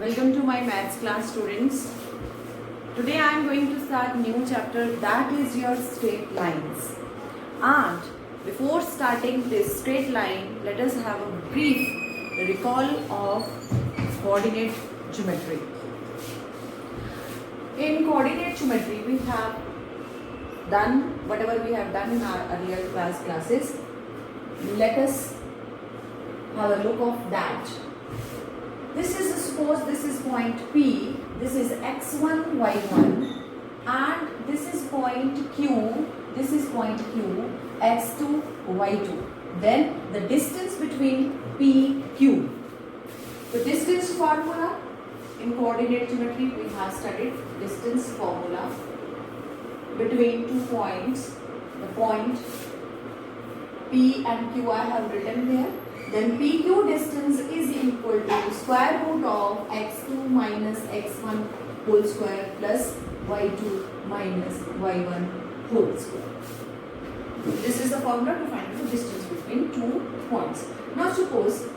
Welcome to my maths class, students. Today I am going to start new chapter, that is your straight lines. And before starting this straight line, let us have a brief recall of coordinate geometry. In coordinate geometry, we have done whatever we have done in our earlier classes. Let us have a look of that. Suppose this is point P, this is x1, y1, and this is point Q, this is point Q, x2, y2. Then the distance between P, Q. The distance formula in coordinate geometry, we have studied distance formula between two points. The point P and Q I have written here. Then PQ distance is equal to square root of x2 minus x1 whole square plus y2 minus y1 whole square. This is the formula to find the distance between two points. Now suppose,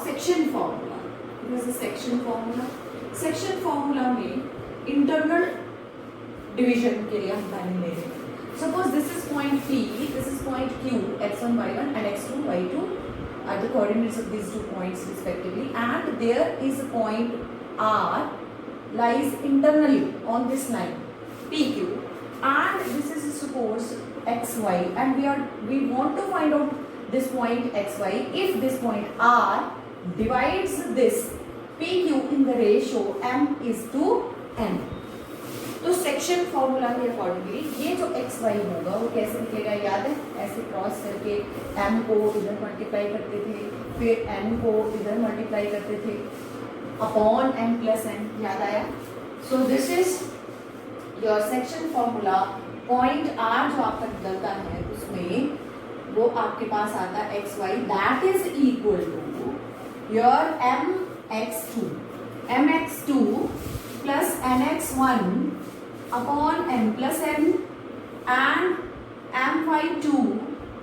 section formula. This is the section formula. Section formula में internal division के लिए हम पहले ले रहे हैं. Suppose this is point P, this is point Q, x1, y1 and x2, y2. Are the coordinates of these 2 points respectively, and there is a point R lies internally on this line PQ, and this is suppose XY, and we want to find out this point XY if this point R divides this PQ in the ratio m is to n. तो section formula के accordingly ये जो x Y होगा वो कैसे निकलेगा, याद है? ऐसे क्रॉस करके m को इधर मल्टीप्लाई करते थे, फिर n को इधर मल्टीप्लाई करते थे अपॉन m प्लस n, याद आया? So this is your section formula. Point r जो आपका निकलता है उसमें वो आपके पास आता है x y, that is equal to your mx2 plus nx1 upon m plus n and my2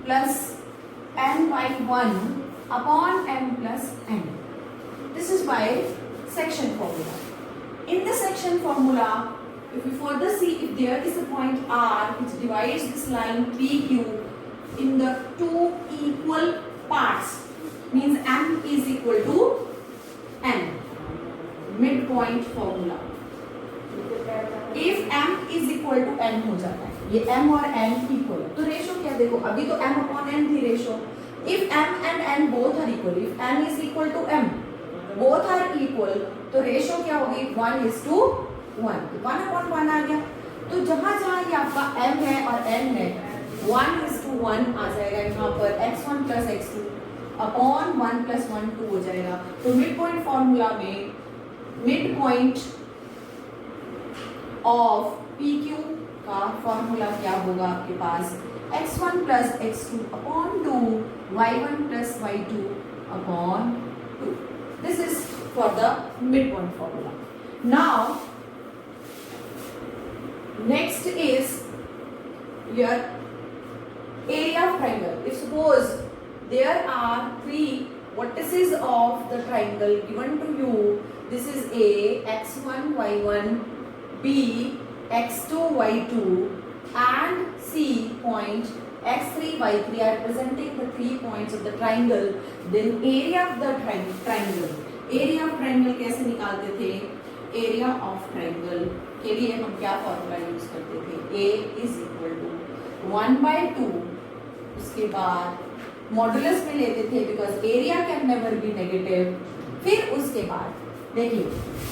plus my1 upon m plus n. This is by section formula. In the section formula, if we further see, if there is a point R which divides this line PQ in the two equal parts, means m is equal to n. Midpoint formula. If m is equal to n हो जाता है, ये m और n equal है, तो ratio क्या देखो, अभी तो m upon n थी ratio. If m and n both are equal, if n is equal to m, both are equal, तो रेशो क्या होगी, 1:1. 1/1 आ गया. तो जहाँ जहाँ ये आपका m है और n है, 1:1 आ जाएगा यहाँ पर. x1 plus x2 upon 1 plus 1 2 हो जाएगा. तो मिड पॉइंट फॉर्मूला में मिड पॉइंट ऑफ PQ का फॉर्मूला क्या होगा आपके पास, x1 plus x2 upon 2 y1 plus y2 upon 2. This is for the midpoint formula. Now next is your area of triangle. If suppose there are 3 vertices of the triangle given to you, this is A, x1, y1, B, x2, y2 and C point x3, y3 are representing the 3 points of the triangle. Then area of the triangle. Area of triangle कैसे निकालते थे? Area of triangle के लिए हम क्या formula use करते थे? A is equal to 1/2. उसके बाद मॉडुलस में लेते थे because area can never be negative. फिर उसके बाद देखिए,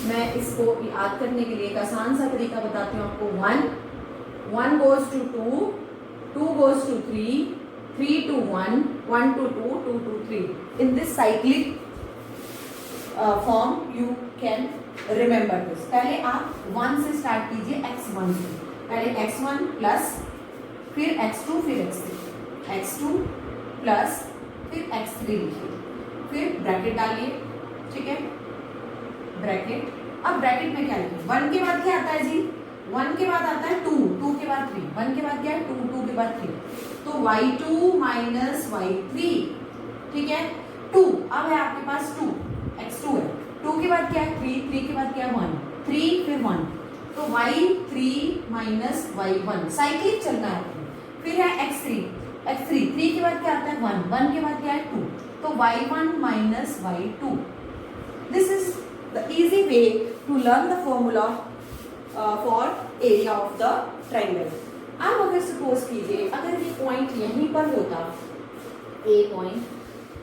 मैं इसको याद करने के लिए एक आसान सा तरीका बताती हूँ आपको. 1 goes to 2, 2 goes to 3, 3 to 1, 1 to 2, 2 to 3. In this cyclic form you can remember this. पहले आप 1 से स्टार्ट कीजिए, x1 से. पहले x1 प्लस फिर x2 फिर x3, x2 प्लस फिर x3 लिखिए, फिर ब्रैकेट डालिए, ठीक है? ब्रैकेट. अब ब्रैकेट में क्या लिखें? 1 के बाद क्या आता है जी? 1 के बाद आता है 2, 2 के बाद 3, 1 के बाद क्या है? 2, 2 के बाद 3. तो y2 minus y3, ठीक है? 2. अब है आपके पास 2, x2 है. 2 के बाद क्या है? 3, 3 के बाद फिर 1, तो y3 माइनस y1 साइक्लिक चलना है। फिर है x3, 3 के बाद क्या आता है 1, 1 के बाद क्या है 2, तो y1 minus y2। This is the easy way to learn the formula for area of the triangle. अब अगर सपोज कीजिए अगर ये पॉइंट यहीं पर होता, ए पॉइंट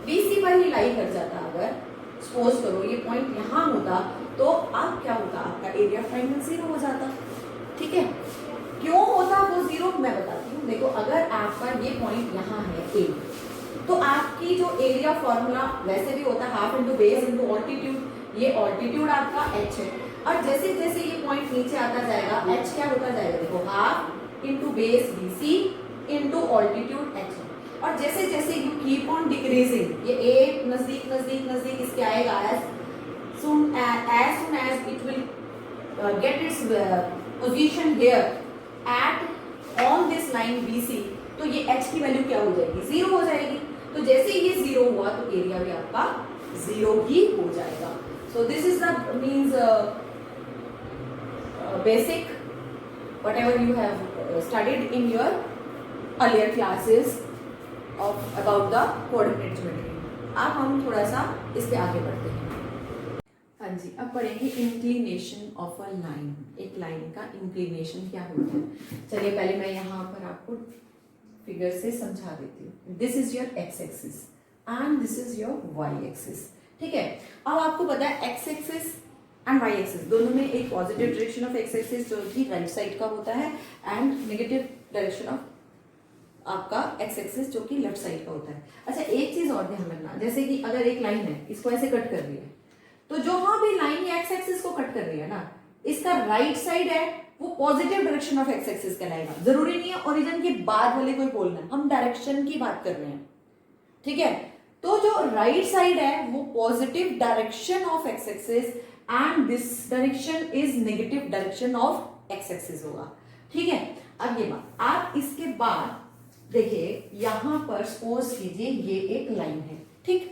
BC पर ही लाई कर जाता, अगर सपोज करो ये पॉइंट यहाँ होता, तो अब क्या होता, आपका एरिया ट्राइंगल 0 हो जाता। ठीक है, क्यों होता वो 0 मैं बताती हूँ। देखो अगर आपका ये पॉइंट यहाँ है A, तो आपकी जो एरिया फॉर्मूला वैसे भी होता है half into base into altitude. ये ऑल्टीट्यूड आपका h है, और जैसे जैसे ये पॉइंट नीचे आता जाएगा h क्या होता जाएगा, देखो half into base BC into altitude h। और जैसे जैसे यू कीप ऑन डिक्रीजिंग, ये A नजदीक नजदीक नजदीक इसके आएगा, as soon as it will get its position here at on this line BC, तो ये h की वैल्यू क्या हो जाएगी, 0 हो जाएगी। तो जैसे ये 0 हुआ तो एरिया भी आपका 0 ही हो जाएगा। So this is the means basic whatever you have studied in your earlier classes of about the coordinate geometry। अब हम थोड़ा सा इसके आगे बढ़ते हैं। हाँ जी, अब पढ़ेंगे इंक्लिनेशन ऑफ अ लाइन। एक लाइन का इंक्लिनेशन क्या होता है। चलिए पहले मैं यहाँ पर आपको फिगर से समझा देती हूँ। This is your x axis and this is your y axis. ठीक है, अब आपको पता है x axis and Y axis दोनों में एक positive direction of x axis जो कि राइट साइड का होता है, एंड नेगेटिव डायरेक्शन ऑफ आपका एक्स एक्सिस जो कि लेफ्ट साइड का होता है। अच्छा एक चीज और ध्यान रखना, जैसे कि अगर एक लाइन है इसको ऐसे कट कर रही है, तो जो हाँ भी लाइन एक्स एक्सिस को कट कर रही है ना, इसका राइट साइड है वो positive direction of x axis कहलाएगा। जरूरी नहीं है ओरिजिन के बाद वाले कोई बोलना है, हम डायरेक्शन की बात कर रहे हैं। ठीक है, तो जो राइट साइड है वो positive direction of x axis and this direction is negative direction of x axis होगा। ठीक है, अब ये बात आप इसके बाद देखिए यहां पर सपोज कीजिए ये एक लाइन है। ठीक,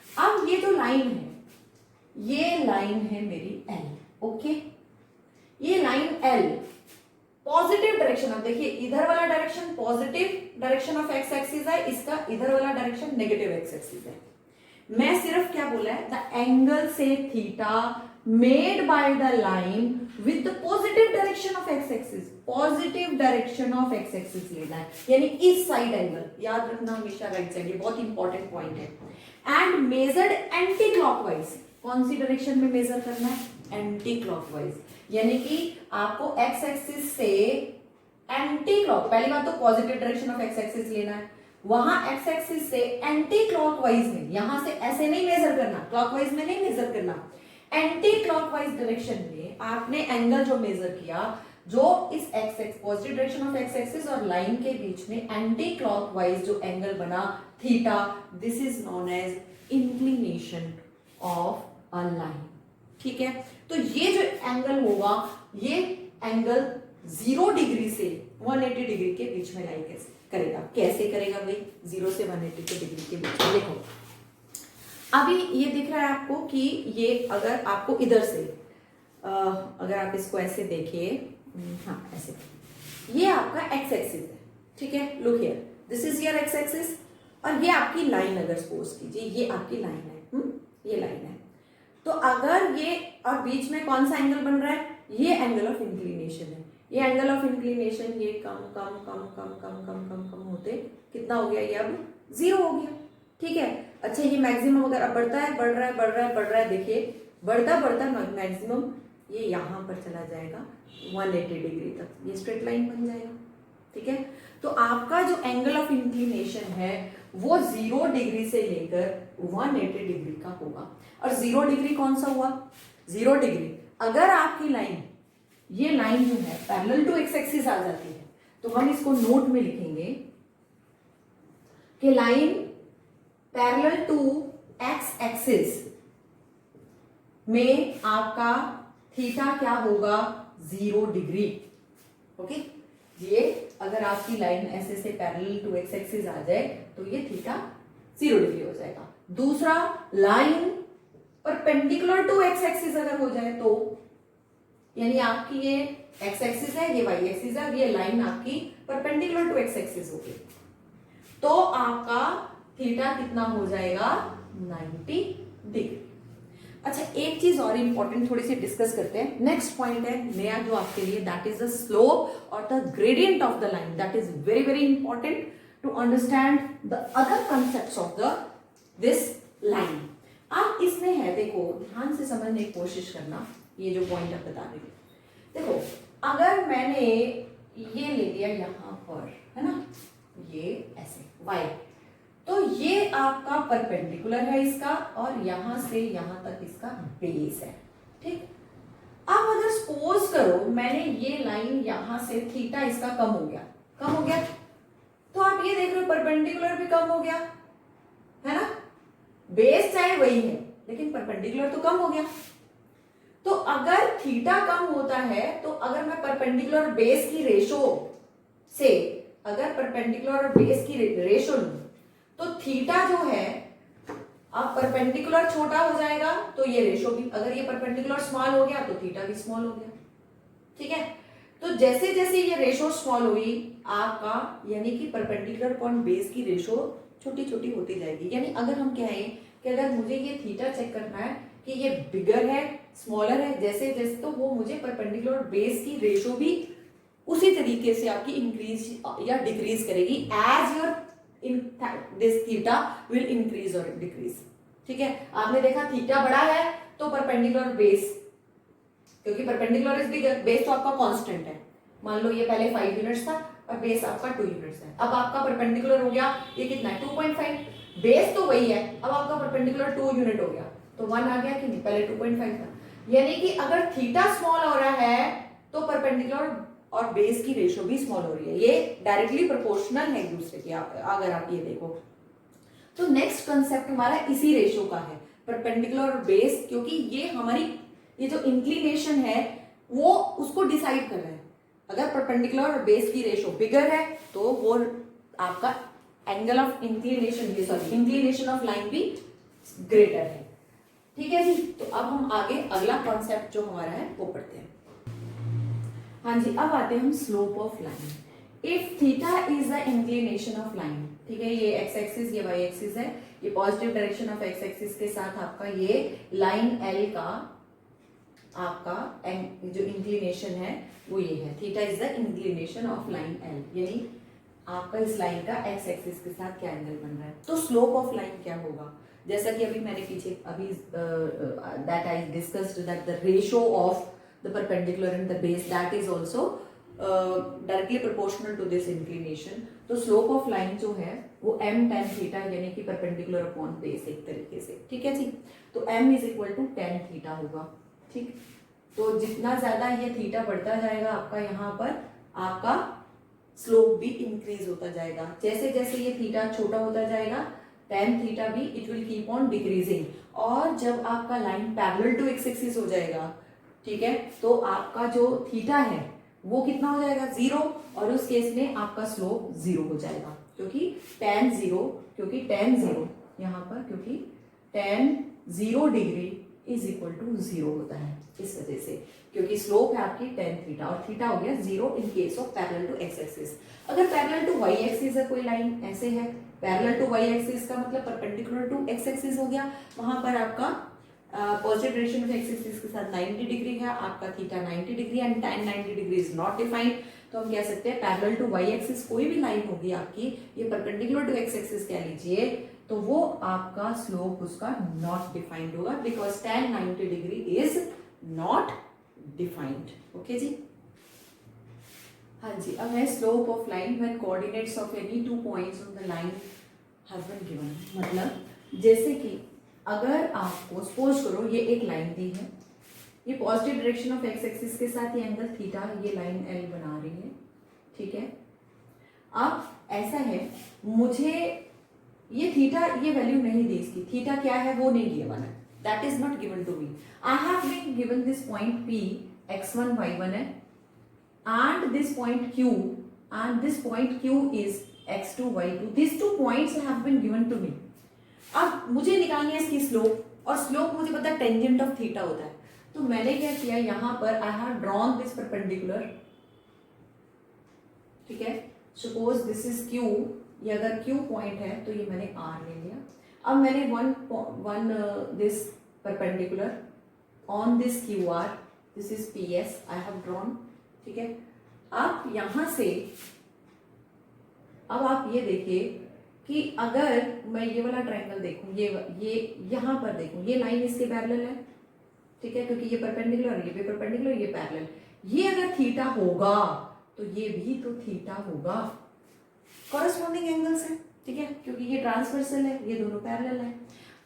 अब ये जो लाइन है ये लाइन है मेरी L। ओके, ये लाइन L पॉजिटिव डायरेक्शन, अब देखिए इधर वाला direction positive direction of x axis है, इसका इधर वाला डायरेक्शन नेगेटिव एक्स एक्सिस है। मैं सिर्फ क्या बोला है, द एंगल से theta made by the line with the positive direction of x axis, positive direction of x axis लेना है, यानी इस साइड एंगल याद रखना हमेशा राइट साइड, ये बहुत इंपॉर्टेंट पॉइंट है। एंड मेजर्ड एंटी क्लॉकवाइज, कौन सी डायरेक्शन में मेजर करना है, एंटी क्लॉकवाइज, यानी कि आपको एक्स एक्सिस से एंटी क्लॉक, पहली बात तो positive direction of x axis लेना है, वहां एक्स एक्सिस से एंटी क्लॉकवाइज में, यहां से ऐसे नहीं मेजर करना, क्लॉकवाइज में नहीं मेजर करना, एंटी क्लॉकवाइज डायरेक्शन में आपने एंगल जो मेजर किया, जो इस x x positive direction of x axis और लाइन के बीच में एंटी क्लॉकवाइज जो एंगल बना theta, this is known as inclination of a line. ठीक है, तो ये जो एंगल होगा ये एंगल 0 डिग्री से 180 डिग्री के बीच में लाई करेगा। कैसे करेगा भाई, 0 से 180 डिग्री के बीच में। देखो अभी ये दिख रहा है आपको कि ये अगर आपको इधर से अगर आप इसको ऐसे देखिए, हाँ ऐसे, ये आपका एक्स एक्सिस है। ठीक है, look here, this is your x axis और ये आपकी लाइन, अगर सपोज कीजिए ये आपकी लाइन है, ये लाइन है, तो अगर ये और बीच में कौन सा एंगल बन रहा है, ये एंगल ऑफ इंक्लिनेशन है। ये एंगल ऑफ इंक्लिनेशन ये कम कम कम कम कम कम कम कम होते कितना हो गया, ये अब 0 हो गया। ठीक है, अच्छा ये मैक्सिमम अगर अब बढ़ता है, बढ़ रहा है बढ़ रहा है बढ़ रहा है, देखिए बढ़ता बढ़ता मैक्सिमम ये यहाँ पर चला जाएगा 180 डिग्री तक, ये स्ट्रेट लाइन बन जाएगा। ठीक है, तो आपका जो एंगल ऑफ इंक्लिनेशन है वो 0 डिग्री से लेकर 180 डिग्री का होगा। और 0 डिग्री कौन सा हुआ, 0 डिग्री अगर आपकी लाइन, ये लाइन जो है पैरेलल टू एक्स एक्सिस आ जाती है, तो हम इसको नोट में लिखेंगे कि line parallel to x axis में आपका थीटा क्या होगा, 0 डिग्री। ओके, ये अगर आपकी लाइन ऐसे से पैरेलल टू एक्स एक्सिस आ जाए तो ये थीटा 0 डिग्री हो जाएगा। दूसरा, line perpendicular to x axis अगर हो जाए तो यानी आपकी ये एक्स एक्सिस है, ये वाई एक्सिस है, और ये लाइन आपकी परपेंडिकुलर टू एक्स एक्सिस होगी, तो आपका थीटा कितना हो जाएगा 90 डिग्री। अच्छा, एक चीज और इंपॉर्टेंट थोड़ी सी डिस्कस करते हैं। नेक्स्ट पॉइंट है नया जो आपके लिए, दैट इज द स्लोप और the gradient of the line. That is very very important to understand the other concepts of the this line. आप इसमें है, देखो ध्यान से समझने की कोशिश करना, ये जो पॉइंट आप बता रही हूँ। देखो अगर मैंने ये ले लिया यहां पर, है ना, ये ऐसे y, तो ये आपका परपेंडिकुलर है इसका, और यहां से यहां तक इसका बेस है, ठीक। अब अगर सपोज करो मैंने ये लाइन यहां से थीटा इसका कम हो गया, तो आप ये देख रहे हो परपेंडिकुलर भी कम हो गया, है ना, बेस चाहे वही है लेकिन परपेंडिकुलर तो कम हो गया। तो अगर थीटा कम होता है, तो अगर मैं परपेंडिकुलर बेस की रेशो से, अगर परपेंडिकुलर और बेस की रेशो लूं, तो थीटा जो है अब परपेंडिकुलर छोटा हो जाएगा, तो ये रेशो भी, अगर ये परपेंडिकुलर स्मॉल हो गया तो थीटा भी स्मॉल हो गया, ठीक है। तो जैसे जैसे ये रेशो स्मॉल हुई आपका, यानी कि परपेंडिकुलर अपॉन बेस की रेशो छोटी छोटी होती जाएगी। यानी अगर हम कहें कि अगर मुझे ये थीटा चेक करना है कि ये बिगर है स्मॉलर है, जैसे जैसे, तो वो मुझे परपेंडिकुलर बेस की रेशो भी उसी तरीके से आपकी इंक्रीज या डिक्रीज करेगी as your this theta will increase और डिक्रीज, ठीक है। आपने देखा थीटा बड़ा है तो परपेंडिकुलर बेस, क्योंकि परपेंडिकुलर इज बिगर, बेस तो आपका कांस्टेंट है, मान लो ये पहले 5 यूनिट्स था और बेस आपका 2 यूनिट्स है। अब आपका परपेंडिकुलर हो गया ये कितना है 2.5, बेस तो वही है, अब आपका परपेंडिकुलर 2 यूनिट हो गया, तो 1 आ गया कि नहीं, पहले 2.5 था। यानी कि अगर थीटा स्मॉल हो रहा है तो परपेंडिकुलर और बेस की रेशो भी स्मॉल हो रही है, ये डायरेक्टली प्रोपोर्शनल है एक दूसरे के। अगर आप ये देखो तो नेक्स्ट कंसेप्ट हमारा इसी रेशो का है, परपेंडिकुलर और बेस, क्योंकि ये हमारी ये जो इंक्लिनेशन है वो उसको डिसाइड कर रहा है। अगर परपेंडिकुलर और बेस की रेशो बिगर है तो वो आपका एंगल ऑफ इंक्लिनेशन, ये सॉरी इंक्लिनेशन ऑफ लाइन भी ग्रेटर है, ठीक है जी। तो अब हम आगे अगला कॉन्सेप्ट जो हमारा है वो पढ़ते हैं। हाँ जी, अब आते हैं हम slope of line. If theta is the inclination of line, ठीक है, ये एक्स एक्सिस ये वाई एक्सिस है, ये positive direction of x axis के साथ आपका ये लाइन एल का आपका जो इंक्लिनेशन है वो ये है, theta is the inclination of line L, यानी आपका इस लाइन का एक्स एक्सिस के साथ क्या एंगल बन रहा है। तो स्लोप ऑफ लाइन क्या होगा, जैसा कि अभी मैंने पीछे अभी that I discussed that the ratio of the perpendicular and the base that is also directly proportional to this inclination। तो slope of line जो है वो m tan theta यानी कि perpendicular upon base एक तरीके से, ठीक है जी। तो m is equal to tan theta होगा, ठीक। तो जितना ज्यादा ये थीटा बढ़ता जाएगा आपका यहाँ पर आपका स्लोप भी इंक्रीज होता जाएगा, जैसे जैसे ये थीटा छोटा होता जाएगा tan थीटा भी it will keep on decreasing, और जब आपका line parallel to x axis हो जाएगा, ठीक है, तो आपका जो थीटा है वो कितना हो जाएगा 0, और उस केस में आपका स्लोप 0 हो जाएगा, क्योंकि tan 0 यहाँ पर, क्योंकि tan 0 degree is equal to 0 होता है, इस वजह से, क्योंकि स्लोप है आपकी tan थीटा, और थीटा हो गया 0 in case of parallel to x axis. अगर पैरेलल टू वाई एक्सिस है कोई लाइन, ऐसे है पैरेलल टू वाई एक्सिस का मतलब परपेंडिकुलर टू एक्स एक्सिस हो गया, वहां पर आपका positive direction of x axis के साथ 90 डिग्री है, आपका theta 90 degree and tan 90 degree is not defined. तो हम कह सकते हैं पैरेलल टू वाई एक्सिस कोई भी लाइन होगी आपकी, ये परपेंडिकुलर टू एक्स एक्सिस कह लीजिए, तो वो आपका स्लोप उसका नॉट डिफाइंड होगा, because tan 90 degree is not defined. Okay जी, हाँ जी। अब है slope of line when coordinates of any two points on the line have been given. मतलब जैसे कि अगर आपको सपोज करो ये एक लाइन दी है, ये positive direction of x axis के साथ ये एंगल थीटा, ये लाइन एल बना रही है, ठीक है। अब ऐसा है मुझे ये थीटा ये वैल्यू नहीं दी, इसकी थीटा क्या है वो नहीं गिवन है, that is not given to me. I have been given this point P x1 y1 है, and this point Q, and this point Q is x2 y2, these two points have been given to me। अब मुझे निकालनी है इसकी slope, और slope मुझे पता है टेंजेंट ऑफ थीटा होता है, तो मैंने क्या किया, यहाँ पर I have drawn this perpendicular, ठीक है, सपोज दिस इज Q, ये अगर Q पॉइंट है तो ये मैंने R ले लिया। अब मैंने one this perpendicular on this QR, this is PS, I have drawn, ठीक है। अब यहां से अब आप ये देखिए कि अगर मैं ये वाला ट्रायंगल देखूं, ये यहां पर देखूं, ये लाइन इसके पैरेलल है, ठीक है, क्योंकि ये परपेंडिकुलर, ये भी परपेंडिकुलर, ये पैरेलल। ये अगर थीटा होगा तो ये भी तो थीटा होगा, कॉरेस्पॉन्डिंग एंगल्स है, ठीक है, क्योंकि ये ट्रांसवर्सल है, ये दोनों पैरेलल है।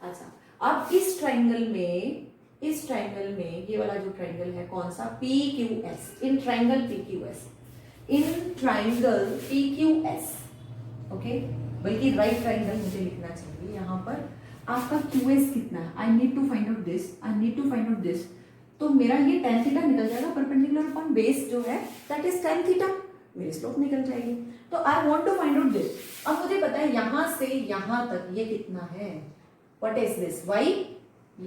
अच्छा, अब इस ट्रायंगल में ये वाला जो ट्रायंगल है कौन सा, PQS, in triangle PQS, okay, बल्कि राइट ट्रायंगल मुझे लिखना चाहिए यहाँ पर। आपका QS कितना है, I need to find out this, तो मेरा ये tan थीटा निकल जाएगा, परपेंडिकुलर अपॉन बेस जो है दैट इज tan थीटा, मेरी स्लोप निकल जाएगी। तो I want to find out this. अब मुझे पता है यहां से यहां तक ये कितना है, व्हाट इज दिस, y,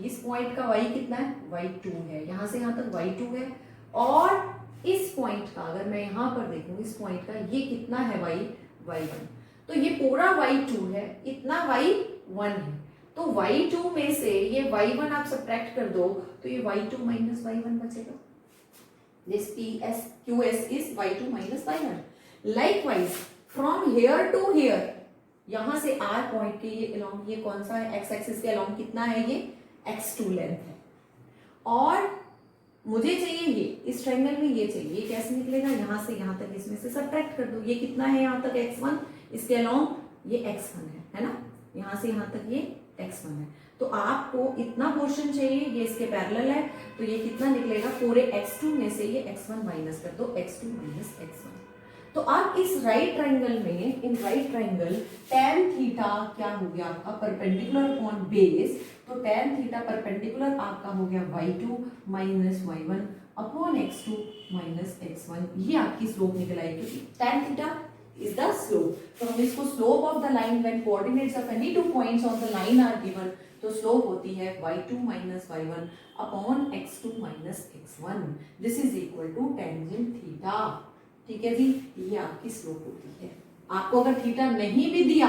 इस पॉइंट का y कितना है, y2 है, यहां से यहां तक y2 है, और इस पॉइंट का अगर मैं यहां पर देखूं, इस पॉइंट का ये कितना है, y1, तो ये पूरा y2 है, इतना y1 है, तो y2 में से ये y1 आप सब्ट्रैक्ट कर दो तो ये y2 माइनस y1 बचेगा। This QS is y2 minus y1. Likewise, from here to here, यहां से R पॉइंट के ये along, ये कौन सा है, x एक्सिस के along कितना है, ये x2 लेंथ है, और मुझे चाहिए ये, इस ट्रायंगल में ये चाहिए, ये कैसे निकलेगा, यहां से यहां तक इसमें से सब्ट्रैक्ट कर दो, ये कितना है यहां तक x1, इसके along ये x1 है ना, यहां से यहां तक ये x1 है, तो आपको इतना पोर्शन चाहिए, ये इसके पैरेलल है, तो ये कितना निकलेगा, पूरे x2 में से ये x1 माइनस कर दो, x2 माइनस x1। तो आप इस राइट ट्रायंगल में, in right triangle tan theta क्या हो गया आपका, परपेंडिकुलर अपॉन बेस, तो tan थीटा परपेंडिकुलर आपका हो गया y2 minus y1 upon x2 minus x1, ये आपकी स्लोप निकल आएगी, क्योंकि tan theta is the slope, तो हम इसको slope of the line when coordinates of any two points on the line are given, तो स्लोप होती है y2 minus y1 upon x2 minus x1, this is equal to tangent theta, ठीक है जी, ये आपकी स्लोप होती है। आपको अगर थीटा नहीं भी दिया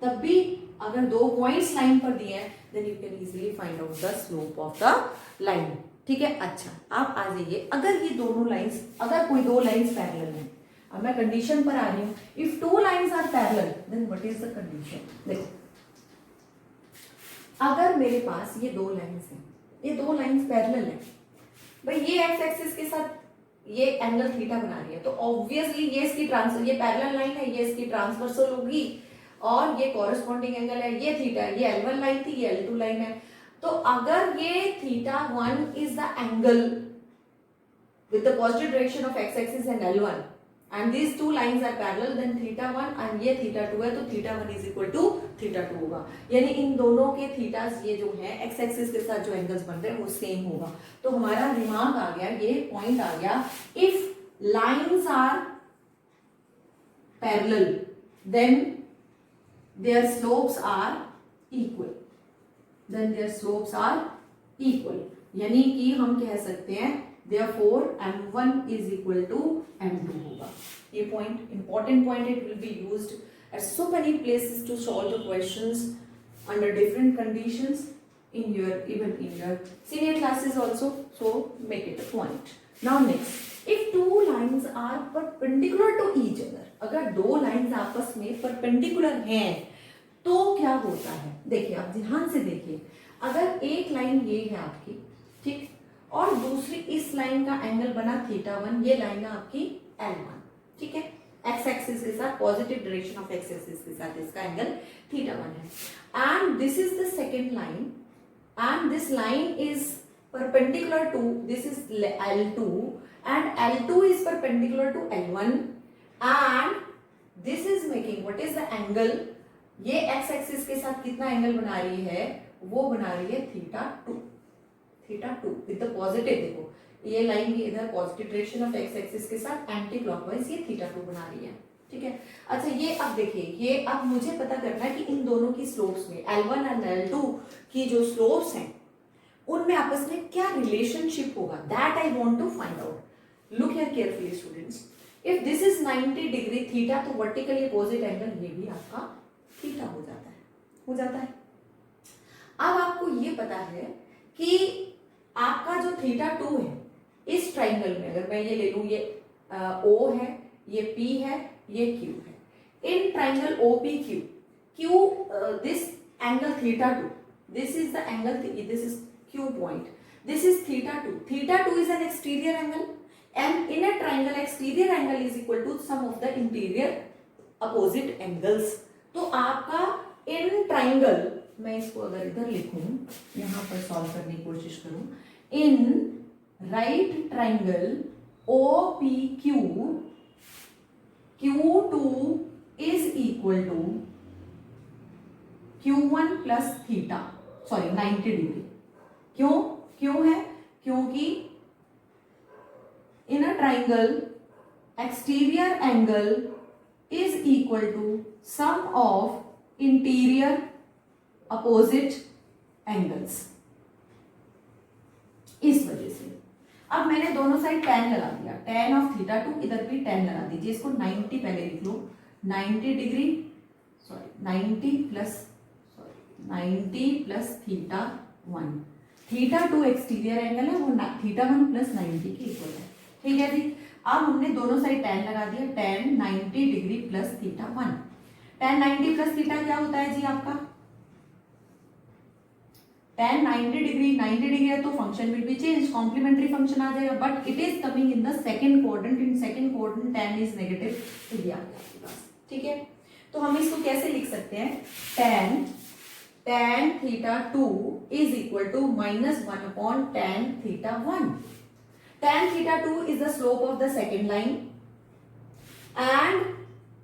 तब भी अगर दो पॉइंट्स लाइन पर दिए हैं then you can easily find out the slope of the line, ठीक है। अच्छा, आप आ जाइए, अगर ये दोनों लाइंस, अगर कोई दो लाइंस पैरेलल हैं, अब मैं कंडीशन पर आ रही हूं, if two lines are parallel then what is the condition, देखो अगर मेरे पास ये दो लाइंस हैं, ये दो लाइंस पैरेलल है, भाई ये एक्स एक्सिस के साथ ये एंगल थीटा बना रही है, तो ऑब्वियसली ये इसकी ये पैरेलल लाइन है, ये इसकी ट्रांसवर्सल होगी, और ये कॉरेस्पॉन्डिंग एंगल है, ये थीटा, ये L1 लाइन थी, ये L2 लाइन है, तो अगर ये theta 1 is the angle with the positive direction of x axis and L1 and these two lines are parallel, then theta 1 and ये theta 2 है, तो theta 1 is equal to theta 2 होगा, यानी इन दोनों के थीटास ये जो है x एक्सिस के साथ जो एंगल्स बन रहे हैं वो सेम होगा। तो हमारा दिमाग आ गया, ये पॉइंट आ गया, if lines are parallel then their slopes are equal, यानी कि हम कह सकते हैं therefore m1 is equal to m2 होगा। ये point important point, it will be used at so many places to solve the questions under different conditions in your even in your senior classes also, so make it a point. Now next, if two lines are perpendicular to each other, अगर दो lines आपस में perpendicular हैं तो क्या होता है, देखिए आप ध्यान से देखिए, अगर एक लाइन ये है आपकी, ठीक, और दूसरी इस लाइन का एंगल बना थीटा 1, ये लाइन है आपकी L1, ठीक है, एक्स एक्सिस के साथ, positive direction of x axis के साथ इसका एंगल थीटा 1 है, and this is the second line, and this line is perpendicular to, this is L2 and L2 is perpendicular to L1 and this is making what is the angle, ये x axis के साथ कितना angle बना रही है, वो बना रही है थीटा 2 विद द पॉजिटिव, देखो ये लाइन भी इधर positive direction of x axis के साथ एंटी क्लॉकवाइज ये थीटा 2 बना रही है, ठीक है। अच्छा, ये अब देखिए, ये अब मुझे पता करना है कि इन दोनों की स्लोप्स में L1 एंड L2 की जो स्लोप्स हैं उनमें आपस में क्या रिलेशनशिप होगा, that I want to find out. Look here carefully students, if this is 90 degree theta, तो वर्टिकली अपोजिट एंगल ये भी आपका थीटा हो जाता है, हो जाता है। अब आपको ये पता है कि आपका जो थीटा 2 है इस ट्राइंगल में, अगर मैं ये ले लूं, ये O है, ये P है, ये Q है, in triangle OPQ, this angle theta 2, this is the angle, this is Q point, this is theta 2. Theta 2 is an exterior angle, and in a triangle exterior angle is equal to sum of the interior opposite angles. तो आपका in triangle, मैं इसको अगर इधर लिखूं, यहां पर solve करने की कोशिश करूं, in right triangle OPQ, Q2 is equal to Q1 plus theta, sorry 90 degree. क्यों है? क्योंकि in a triangle exterior angle is equal to sum of interior opposite angles, इस वजह से। अब मैंने दोनों साइड tan लगा दिया, tan ऑफ थीटा 2, इधर भी tan लगा दीजिए, इसको 90 पहले लिख लो, 90 degree, sorry 90 plus theta 1, theta 2 exterior angle है, वो थीटा 1 प्लस 90 के इक्वल है, ठीक है जी। अब हमने दोनों साइड tan लगा दिया, tan 90 degree plus theta 1, tan 90 plus theta क्या होता है जी आपका, tan 90 डिग्री है तो function will be change, complementary function आ जाएगा, but it is coming in the second quadrant, in second quadrant tan is negative, तो ये आ गया आपके पास, ठीक है। तो हम इसको कैसे लिख सकते हैं, tan theta 2 is equal to -1 upon tan theta 1। tan theta 2 is the slope of the second line and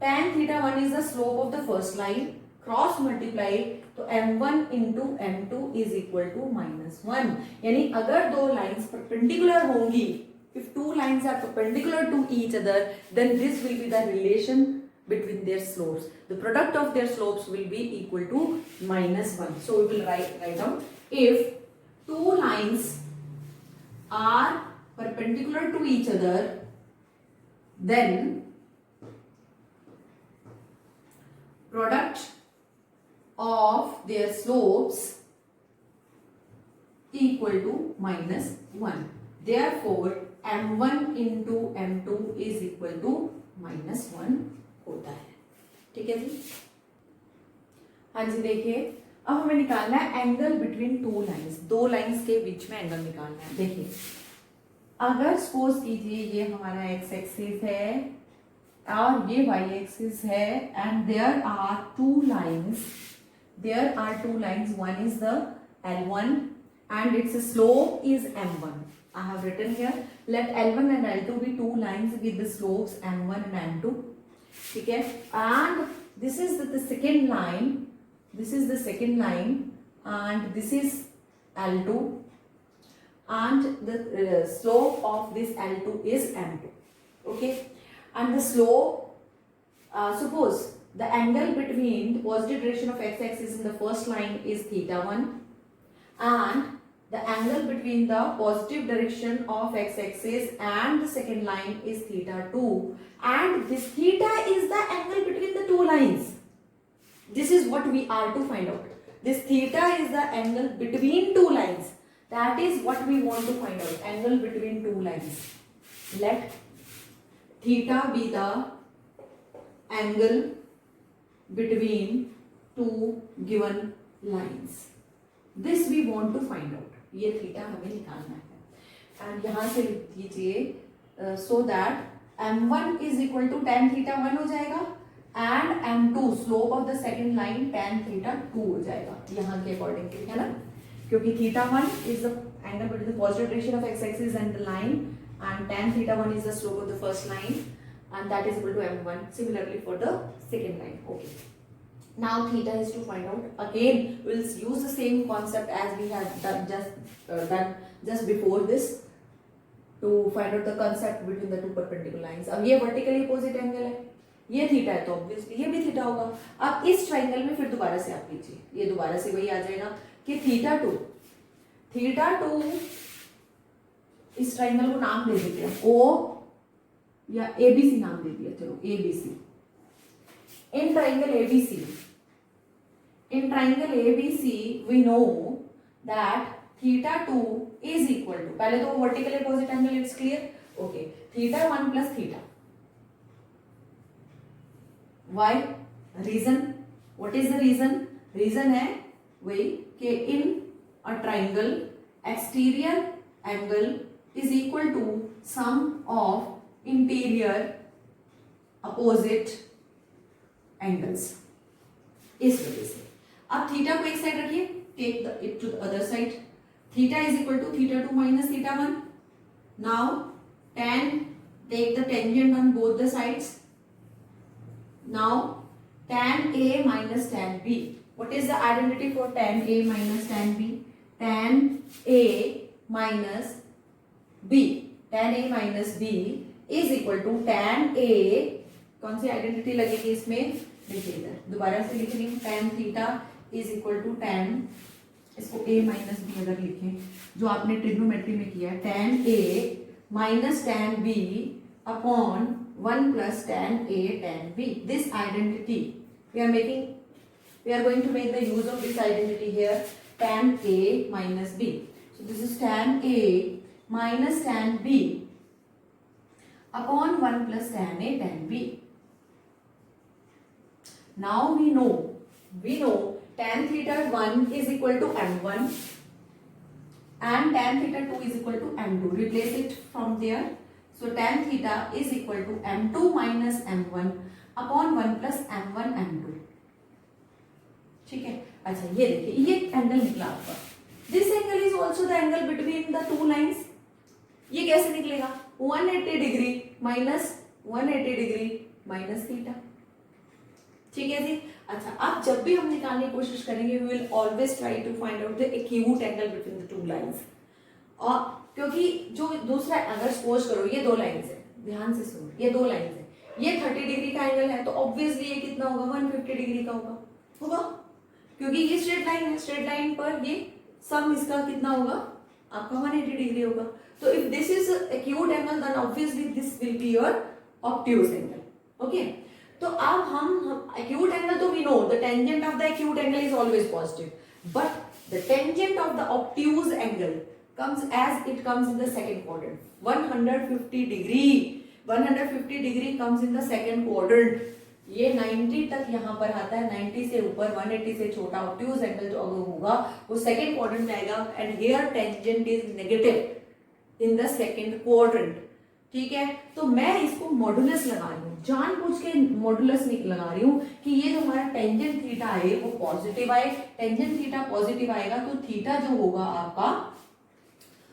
tan theta 1 is the slope of the first line, cross multiply, तो m1 into m2 is equal to -1, यानी अगर दो lines perpendicular होंगी, if two lines are perpendicular to each other, then this will be the relation between their slopes. The product of their slopes will be equal to -1. So we will write down, if two lines are perpendicular to each other, then product of their slopes equal to -1. Therefore m1 into m2 is equal to -1 होता है, ठीक है जी। हाँ जी, देखिए अब हमें निकालना है एंगल बिटवीन टू लाइंस, दो लाइंस के बीच में एंगल निकालना है। देखिए अगर सपोज कीजिए ये हमारा एक्स एक्सिस है और ये वाई एक्सिस है, and there are two lines, one is the L1 and its slope is M1. I have written here, let L1 and L2 be two lines with the slopes M1 and M2, ठीक है, and this is the second line, and this is L2 and the slope of this L2 is M2, okay, and the slope, suppose the angle between the positive direction of x-axis in the first line is theta 1 and the angle between the positive direction of x-axis and the second line is theta 2, and this theta is the angle between the two lines. This is what we are to find out. This theta is the angle between two lines. That is what we want to find out. Angle between two lines. Let theta be the angle between two given lines. This we want to find out. ये theta हमें निकालना है, and यहाँ से लिख दीजिए so that m1 is equal to tan theta 1 हो जाएगा and m2 slope of the second line tan theta 2 हो जाएगा, यहाँ के अकॉर्डिंग, है ना, क्योंकि theta 1 is the angle between the positive direction of x axis and the line, and tan theta 1 is the slope of the first line, and that is equal to m1. Similarly for the second line. Okay, now theta is to find out. Again we'll use the same concept as we had done just before this to find out the concept between the two perpendicular lines. अब ये vertically opposite angle है, ये theta है तो obviously ये भी theta होगा। अब इस ट्राइंगल में फिर दोबारा से आप लीजिए, ये दोबारा से वही आ जाएगा कि थीटा थीटा 2, इस ट्राइंगल को नाम दे देते हैं ओ या एबीसी नाम दे दिया, चलो ABC. In triangle ABC, in triangle ABC we know that theta 2 is equal to, पहले तो vertical opposite angle, it's clear, okay, theta 1 plus theta, why, reason, what is the reason, reason है वही कि in a triangle exterior angle is equal to sum of interior opposite angles, इस वजह से। अब theta को एक साइड रखिए, take it to the other side, theta is equal to theta 2 minus theta 1। Now tan, take the tangent on both the sides, now tan A minus tan B, what is the identity for tan A minus tan B, tan A minus B, tan A minus B is equal to tan A, कौन सी identity लगेगी इसमें, देखिए इधर दोबारा से लिख रही हूँ, tan theta is equal to tan, इसको a माइनस बी अगर लिखें जो आपने ट्रिग्नोमेट्री में किया है, tan a minus tan b upon 1 plus tan a tan b, this identity we are making, we are going to make the use of this identity here, tan a minus b, so this is tan a minus tan b upon 1 plus tan a tan b. Now we know tan theta 1 is equal to m1 and tan theta 2 is equal to m2. Replace it from there. So tan theta is equal to m2 minus m1 upon 1 plus m1 m2. ठीक है, अच्छा ये देखिए ये angle निकला आपका, this angle is also the angle between the two lines. ये कैसे निकलेगा, 180 degree minus 180 degree minus theta, ठीक है जी। अच्छा अब जब भी हम निकालने की कोशिश करेंगे we will always try to find out the acute angle between the two lines, और क्योंकि जो दूसरा, अगर सपोज करो ये दो लाइंस है, ध्यान से सुनो, ये दो लाइंस है, ये 30 डिग्री का एंगल है तो ऑब्वियसली ये कितना होगा, 150 डिग्री का होगा, क्योंकि ये स्ट्रेट लाइन है, स्ट्रेट लाइन पर ये सम इसका कितना होगा आपका 180 डिग्री होगा। तो if this is acute angle then obviously this will be your obtuse angle, okay. तो अब हम acute angle तो we know the tangent of the acute angle is always positive, but the tangent of the obtuse angle comes as it comes in the second quadrant, 150 degree, 150 degree comes in the second quadrant, ये 90 तक यहाँ पर आता है, 90 से ऊपर 180 से छोटा obtuse angle जो अगर होगा वो second quadrant में आएगा, and here tangent is negative in the second quadrant, ठीक है। तो मैं इसको मॉडुलस लगा रही हूँ, जानबूझ के मॉडुलस लगा रही हूँ कि ये जो हमारा टेंजेंट थीटा है वो पॉजिटिव आए, टेंजेंट थीटा पॉजिटिव आएगा तो थीटा जो होगा आपका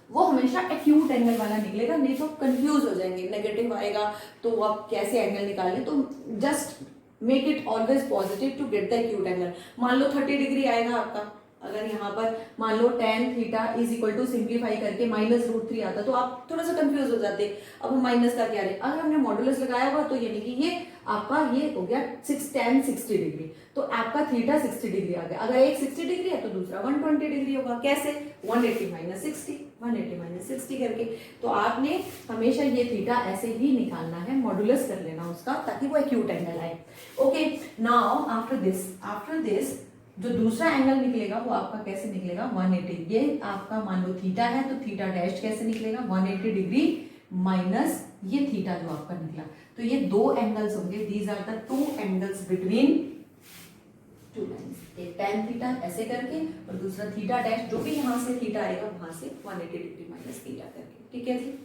वो हमेशा एक्यूट एंगल वाला निकलेगा, नहीं तो कंफ्यूज हो जाएंगे, नेगेटिव आएगा तो आप कैसे एंगल निकालें, तो just make it always positive to get the acute angle. मान लो 30 डिग्री आएगा आपका, अगर यहाँ पर मान लो tan theta is equal to simplify करके -√3 आता तो आप थोड़ा सा कंफ्यूज हो जाते, अब हम माइनस का क्या रहे, अगर हमने मॉडुलस लगाया हुआ तो यानी कि ये आपका ये हो गया tan 60 डिग्री, तो आपका थीटा 60 डिग्री आ गया, अगर एक 60 डिग्री है तो दूसरा 120 डिग्री होगा, कैसे 180 माइनस 60, 180 माइनस 60 करके। तो आपने हमेशा ये थीटा ऐसे ही निकालना है, मॉडुलस कर लेना उसका ताकि वो एक्यूट एंगल आए, ओके। नाउ आफ्टर दिस जो दूसरा एंगल निकलेगा वो आपका कैसे निकलेगा, 180, ये आपका मान लो थीटा है तो थीटा डैश कैसे निकलेगा, 180 डिग्री माइनस ये थीटा जो आपका निकला, तो ये दो एंगल्स होंगे, these are the two angles between two lines, एक tan थीटा ऐसे करके और दूसरा थीटा डैश जो भी यहाँ से थीटा आएगा वहां से 180 डिग्री माइनस थीटा करके, ठीक है जी।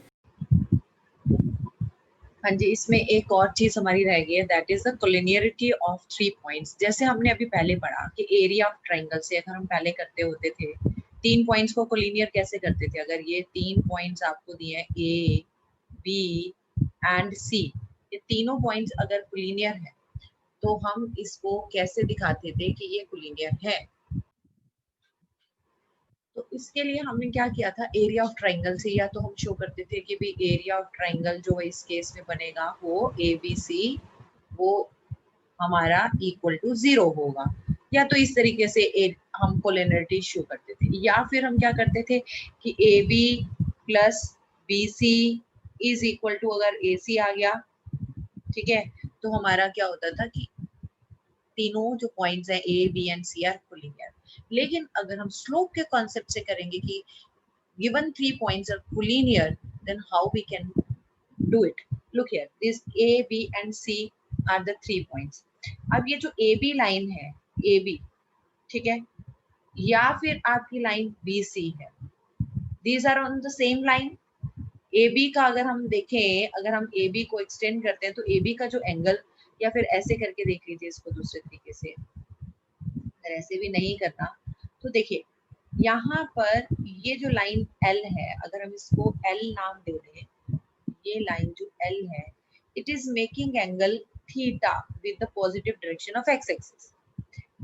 हाँ जी, इसमें एक और चीज हमारी रह गई है, that is the collinearity of 3 points. जैसे हमने अभी पहले पढ़ा कि एरिया ऑफ ट्राइंगल से अगर हम पहले करते होते थे 3 पॉइंट्स को कोलिनियर कैसे करते थे, अगर ये 3 पॉइंट्स आपको दिए हैं ए बी एंड सी, ये तीनों पॉइंट्स अगर कोलिनियर है तो हम इसको कैसे दिखाते थे कि ये कोलिनियर है। तो इसके लिए हमने क्या किया था, एरिया ऑफ ट्राइंगल से या तो हम शो करते थे कि भी एरिया ऑफ ट्राइंगल जो इस केस में बनेगा वो ABC वो हमारा इक्वल टू 0 होगा, या तो इस तरीके से हम कोलिनियरिटी शो करते थे, या फिर हम क्या करते थे कि A B plus B C is equal to, अगर ए सी आ गया, ठीक है, तो हमारा क्या होता था कि तीनों जो पॉइंट्स हैं A B and C are collinear. लेकिन अगर हम स्लोप के कॉन्सेप्ट से करेंगे कि given 3 points are collinear, then how we can do it? Look here, this A, B and C are the 3 points. अब ये जो AB लाइन है, AB, ठीक है, या फिर आपकी लाइन BC है, these are on the same line. AB का अगर हम देखें, अगर हम AB को एक्सटेंड करते हैं तो AB का जो एंगल, या फिर ऐसे करके देख लीजिए इसको दूसरे तरीके से, अगर ऐसे भी नहीं करना तो देखिए यहाँ पर ये जो लाइन L है, अगर हम इसको L नाम दे दें, ये लाइन जो L है, it is making angle theta with the positive direction of x axis,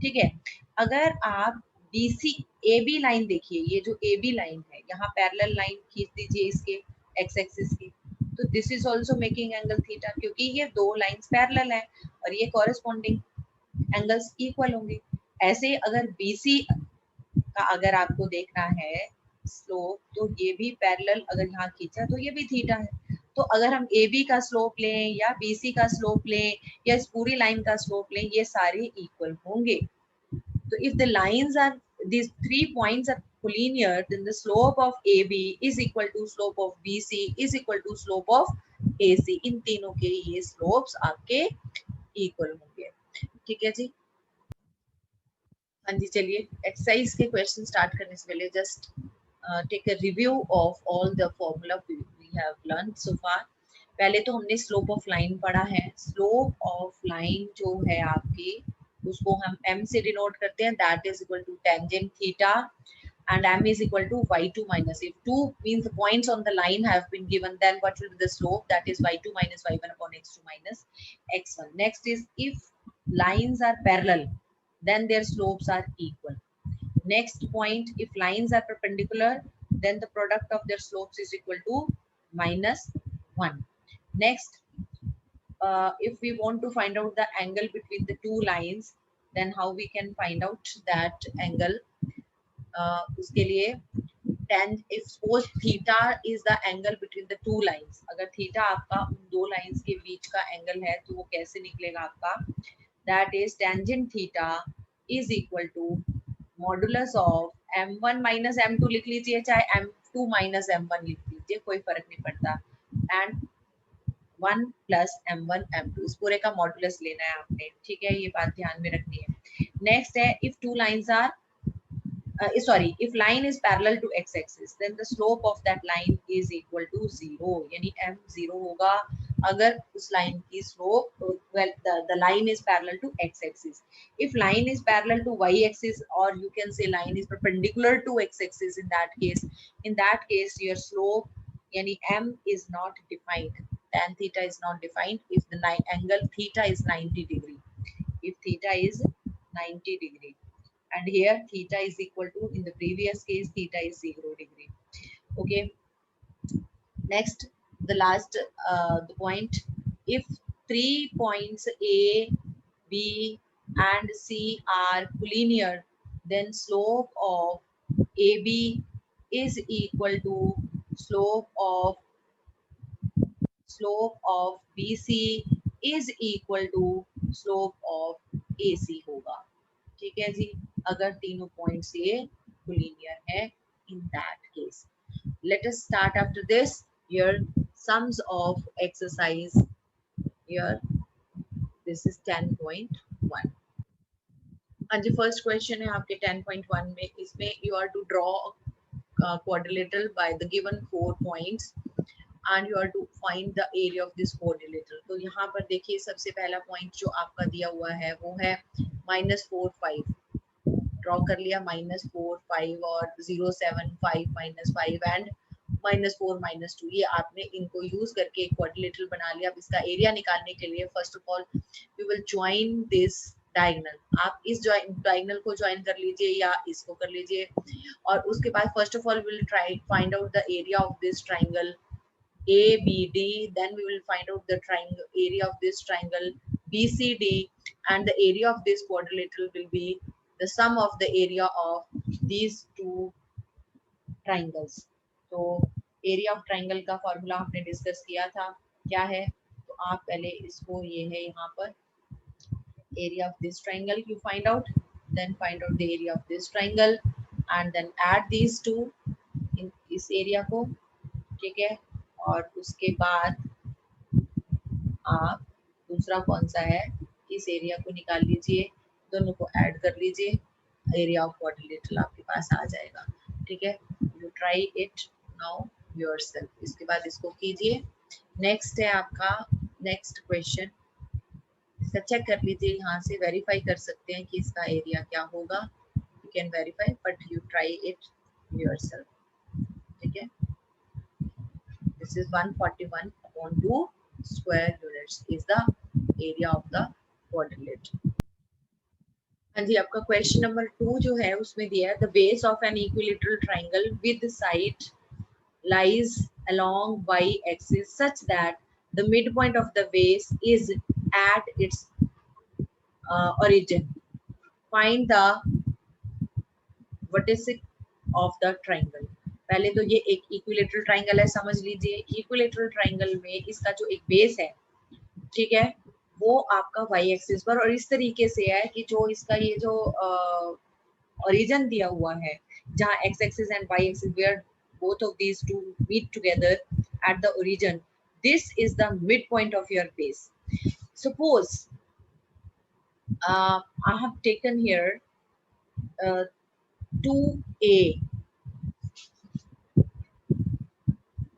ठीक है। अगर आप BC AB लाइन देखिए, ये जो AB लाइन है, यहाँ पैरेलल लाइन खींच दीजिए इसके एक्स एक्सिस की, तो this is also making angle theta, क्योंकि ये दो लाइंस पैरेलल हैं और ये कॉरेस्पॉन्डिंग एंगल्स इक्वल होंगे। ऐसे अगर BC का अगर आपको देखना है स्लोप, तो ये भी पैरेलल अगर यहाँ खींचा तो ये भी थीटा है। तो अगर हम AB का स्लोप लें या BC का स्लोप लें या इस पूरी लाइन का स्लोप लें, ये सारे इक्वल होंगे। तो if the lines are, these 3 points are collinear, then the slope of AB is equal to slope of BC is equal to slope of AC. इन तीनों के ये slopes आपके इक्वल होंगे, ठीक है जी। हाँ जी, चलिए एक्सरसाइज के क्वेश्चन स्टार्ट करने से पहले just take a review of all the formula we have learn so far. पहले तो हमने स्लोप ऑफ लाइन पढ़ा है। स्लोप ऑफ लाइन जो है आपकी, उसको हम m से डिनोट करते हैं, that is equal to tangent theta, and m is equal to y2 minus, if 2 means the points on the line have been given, then what will be the slope, that is y2 minus y1 upon x2 minus x1. Next is if lines are parallel, then their slopes are equal. Next point, if lines are perpendicular, then the product of their slopes is equal to minus 1. Next, if we want to find out the angle between the two lines, then how we can find out that angle? उसके लिए tan, if suppose theta is the angle between the two lines, अगर theta आपका उन दो lines के बीच का angle है, तो वो कैसे निकलेगा आपका? That is tangent theta is equal to modulus of m1 minus m2 लिख लीजिए, चाहे m2 minus m1 लिख लीजिए, कोई फर्क नहीं पड़ता, and 1 plus m1 m2, इस पूरे का मॉडुलस लेना है आपने, ठीक है, ये बात ध्यान में रखनी है। नेक्स्ट है, if two lines are if line is parallel to x-axis, then the slope of that line is equal to 0, यानी m 0 होगा अगर उस line की slope, well, the line is parallel to x-axis. If line is parallel to y-axis, or you can say line is perpendicular to x-axis, in that case your slope, यानी m is not defined, tan theta is not defined if the angle theta is 90 degree. If theta is 90 degree, and here theta is equal to, in the previous case theta is 0 degree. Okay, next, the last the point, if 3 points A, B and C are collinear, then slope of AB is equal to slope of BC is equal to slope of AC होगा, ठीक है जी, अगर तीनों points ये collinear है। in that case, let us start after this your sums of exercise here. This is 10.1. हाँ जी, first question है आपके 10.1 में, इसमें you are to draw quadrilateral by the given 4 points and you are to find the area of this quadrilateral. तो यहाँ पर देखिए, सबसे पहला पॉइंट जो आपका दिया हुआ है वो है -4 5, ड्रॉ कर लिया, -4 5 और 0 7 5 -5 एंड -4 -2, ये आपने इनको यूज करके एक क्वाड्रिलेटरल बना लिया। अब इसका एरिया निकालने के लिए first of all we will join this diagonal, आप इस डायगोनल को ज्वाइन कर लीजिए या इसको कर लीजिए, और उसके बाद first of all we will try find out the area of this triangle ABD, then we will find out the triangle area of this triangle BCD, and the area of this quadrilateral will be the sum of the area of these two triangles. तो area of triangle का formula आपने discuss किया था, क्या है? तो आप पहले इसको, ये है यहाँ पर area of this triangle you find out, then find out the area of this triangle and then add these two in इस एरिया को, ठीक है? और उसके बाद आप दूसरा कौन सा है, इस एरिया को निकाल लीजिए, दोनों को ऐड कर लीजिए, एरिया ऑफ क्वाड्रिलेटरल आपके पास आ जाएगा, ठीक है? You try it now yourself, इसके बाद इसको कीजिए। नेक्स्ट है आपका नेक्स्ट क्वेश्चन, इसका चेक कर लीजिए, यहाँ से वेरीफाई कर सकते हैं कि इसका एरिया क्या होगा, you can verify but you try it yourself, ठीक है? This is 141 upon 2 square units is the area of the quadrilate. हाँ जी, आपका क्वेश्चन नंबर 2 जो है उसमें दिया है the base of an equilateral triangle with side lies along y axis such that the midpoint of the base is at its origin. Find the vertex of the triangle. पहले तो ये एक equilateral triangle है, समझ लीजिए। Equilateral triangle में इसका जो एक बेस है, ठीक है, वो आपका वाई एक्सिस पर और इस तरीके से है कि जो इसका ये जो ओरिजिन दिया हुआ है, जहाँ x axis and Y axis where both of these two meet together at the origin, this is the midpoint of your base. Suppose I have taken here 2a.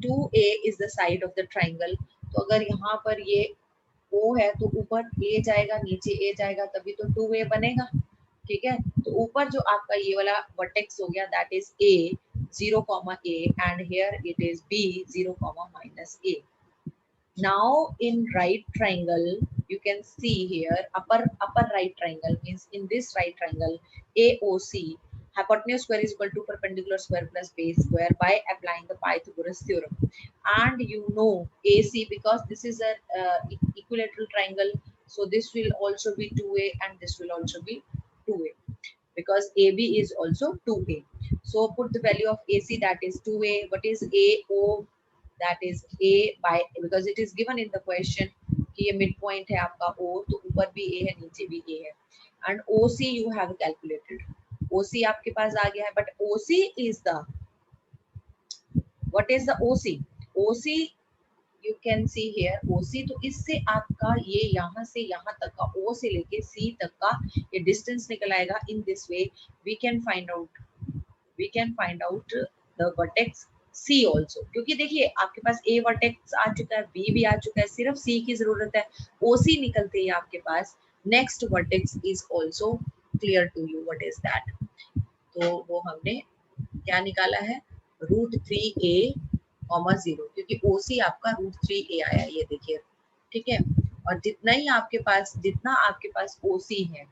2a is the side of the triangle. तो अगर यहाँ पर ये O है तो ऊपर A जाएगा, नीचे A जाएगा, तभी तो 2a बनेगा, ठीक है? तो ऊपर जो आपका ये वाला वर्टेक्स हो गया, that is A 0, A and here it is B 0, minus A. Now in right triangle you can see here upper right triangle means in this right triangle AOC, hypotenuse square is equal to perpendicular square plus base square by applying the Pythagoras theorem. And you know AC because this is a equilateral triangle, so this will also be 2a and this will also be 2a because AB is also 2a. So put the value of AC, that is 2a. What is AO? That is A by, because it is given in the question कि ये mid point है आपका O, तो ऊपर भी A है, नीचे भी A है. And OC you have calculated. OC आपके पास आ गया है, but OC is the, what is the OC? OC you can see here OC, तो इससे आपका ये यहाँ से यहाँ तक का O से लेके C तक का ये distance निकल आएगा. In this way we can find out the vertex C also, क्योंकि देखिए आपके पास A वर्टेक्स आ चुका है, B भी आ चुका है, सिर्फ C की जरूरत है. OC निकलते ही आपके पास next vertex is also clear to you. What is that? तो वो हमने क्या निकाला है, √3a, 0, क्योंकि OC आपका √3a आया, ये देखिए, ठीक है? और जितना आपके पास OC है,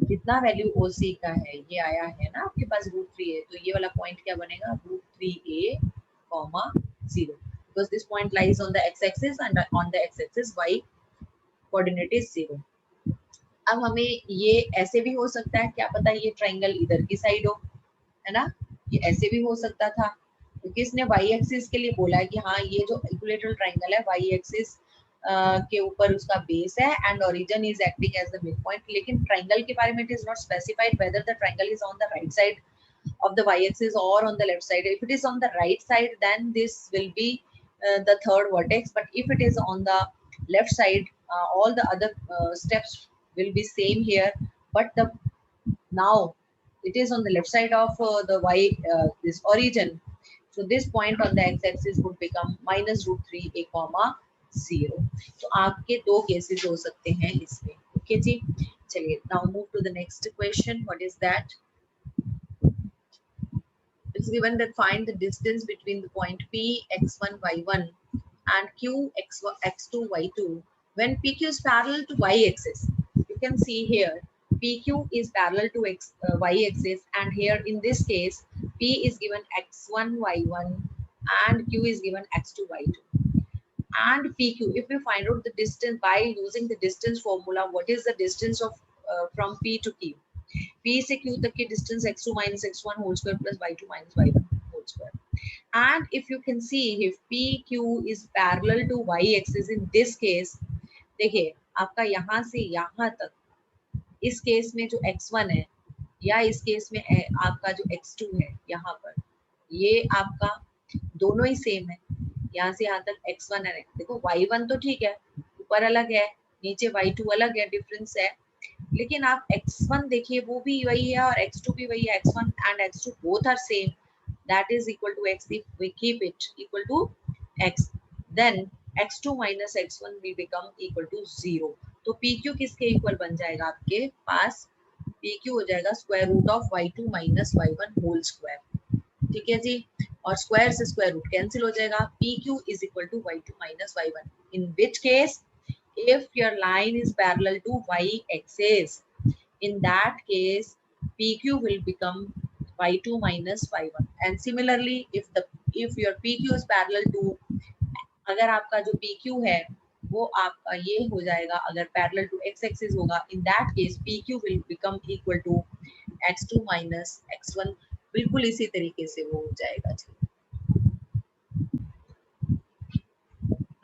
जितना वैल्यू OC का है, ये आया है ना आपके पास √3a, तो ये वाला पॉइंट क्या बनेगा, √3a, 0, because this point lies on the x-axis and on the x-axis y coordinate is 0. अब हमें ये ऐसे भी हो सकता है, क्या पता ये ट्राइंगल इधर की साइड हो, है ना? ये ऐसे भी हो सकता था, क्योंकि इसने y एक्सिस के लिए बोला है कि हाँ ये जो इक्विलेटरल ट्राइंगल है y एक्सिस के ऊपर उसका बेस है and origin is acting as the mid point. लेकिन ट्राइंगल के बारे में it is not specified whether the triangle is on the right side of the y-axis or on the left side. If it is on the right side, then this will be the third vertex. But if it is on the left side, all the other steps will be same here. But now it is on the left side of the this origin. So this point on the x-axis would become minus √3a, 0. तो आपके दो cases हो सकते हैं इसमें. Okay जी, चलिए. Now move to the next question. What is that? It's given that find the distance between the point P x1 y1 and Q x2 y2 when PQ is parallel to y-axis. You can see here PQ is parallel to y-axis, and here in this case P is given x1 y1 and Q is given x2 y2. And PQ, if we find out the distance by using the distance formula, what is the distance of from P to Q? P से Q तक की distance x2 minus x1 whole square plus y2 minus y1 whole square. And if you can see, if PQ is parallel to y axis in this case, देखिए आपका यहाँ से यहाँ तक इस केस में जो x1 है या इस केस में आपका जो x2 है यहाँ पर, ये आपका दोनों ही सेम है। यहाँ से यहाँ तक x1 है, देखो y1 तो ठीक है, ऊपर अलग है, नीचे y2 अलग है, डिफरेंस है, लेकिन आप x1 देखिए वो भी वही है और x2 भी वही है। x1 and x2 both are same, that is equal to x. If we keep it equal to x, then x2 minus x1 will become equal to 0. तो PQ किसके इक्वल बन जाएगा आपके पास? PQ हो जाएगा square root of y2 minus y1 whole square. ठीक है जी, और स्क्वायर से स्क्वायर रूट कैंसिल हो जाएगा। PQ is equal to y2 minus y1. In which case, if your line is parallel to y axis, in that case PQ will become y2 minus y1. And similarly, if your PQ is parallel to, अगर आपका जो PQ है वो आपका ये हो जाएगा, अगर पैरेलल टू x एक्सिस होगा, in that case PQ will become equal to x2 minus x1। बिल्कुल इसी तरीके से वो हो जाएगा जी।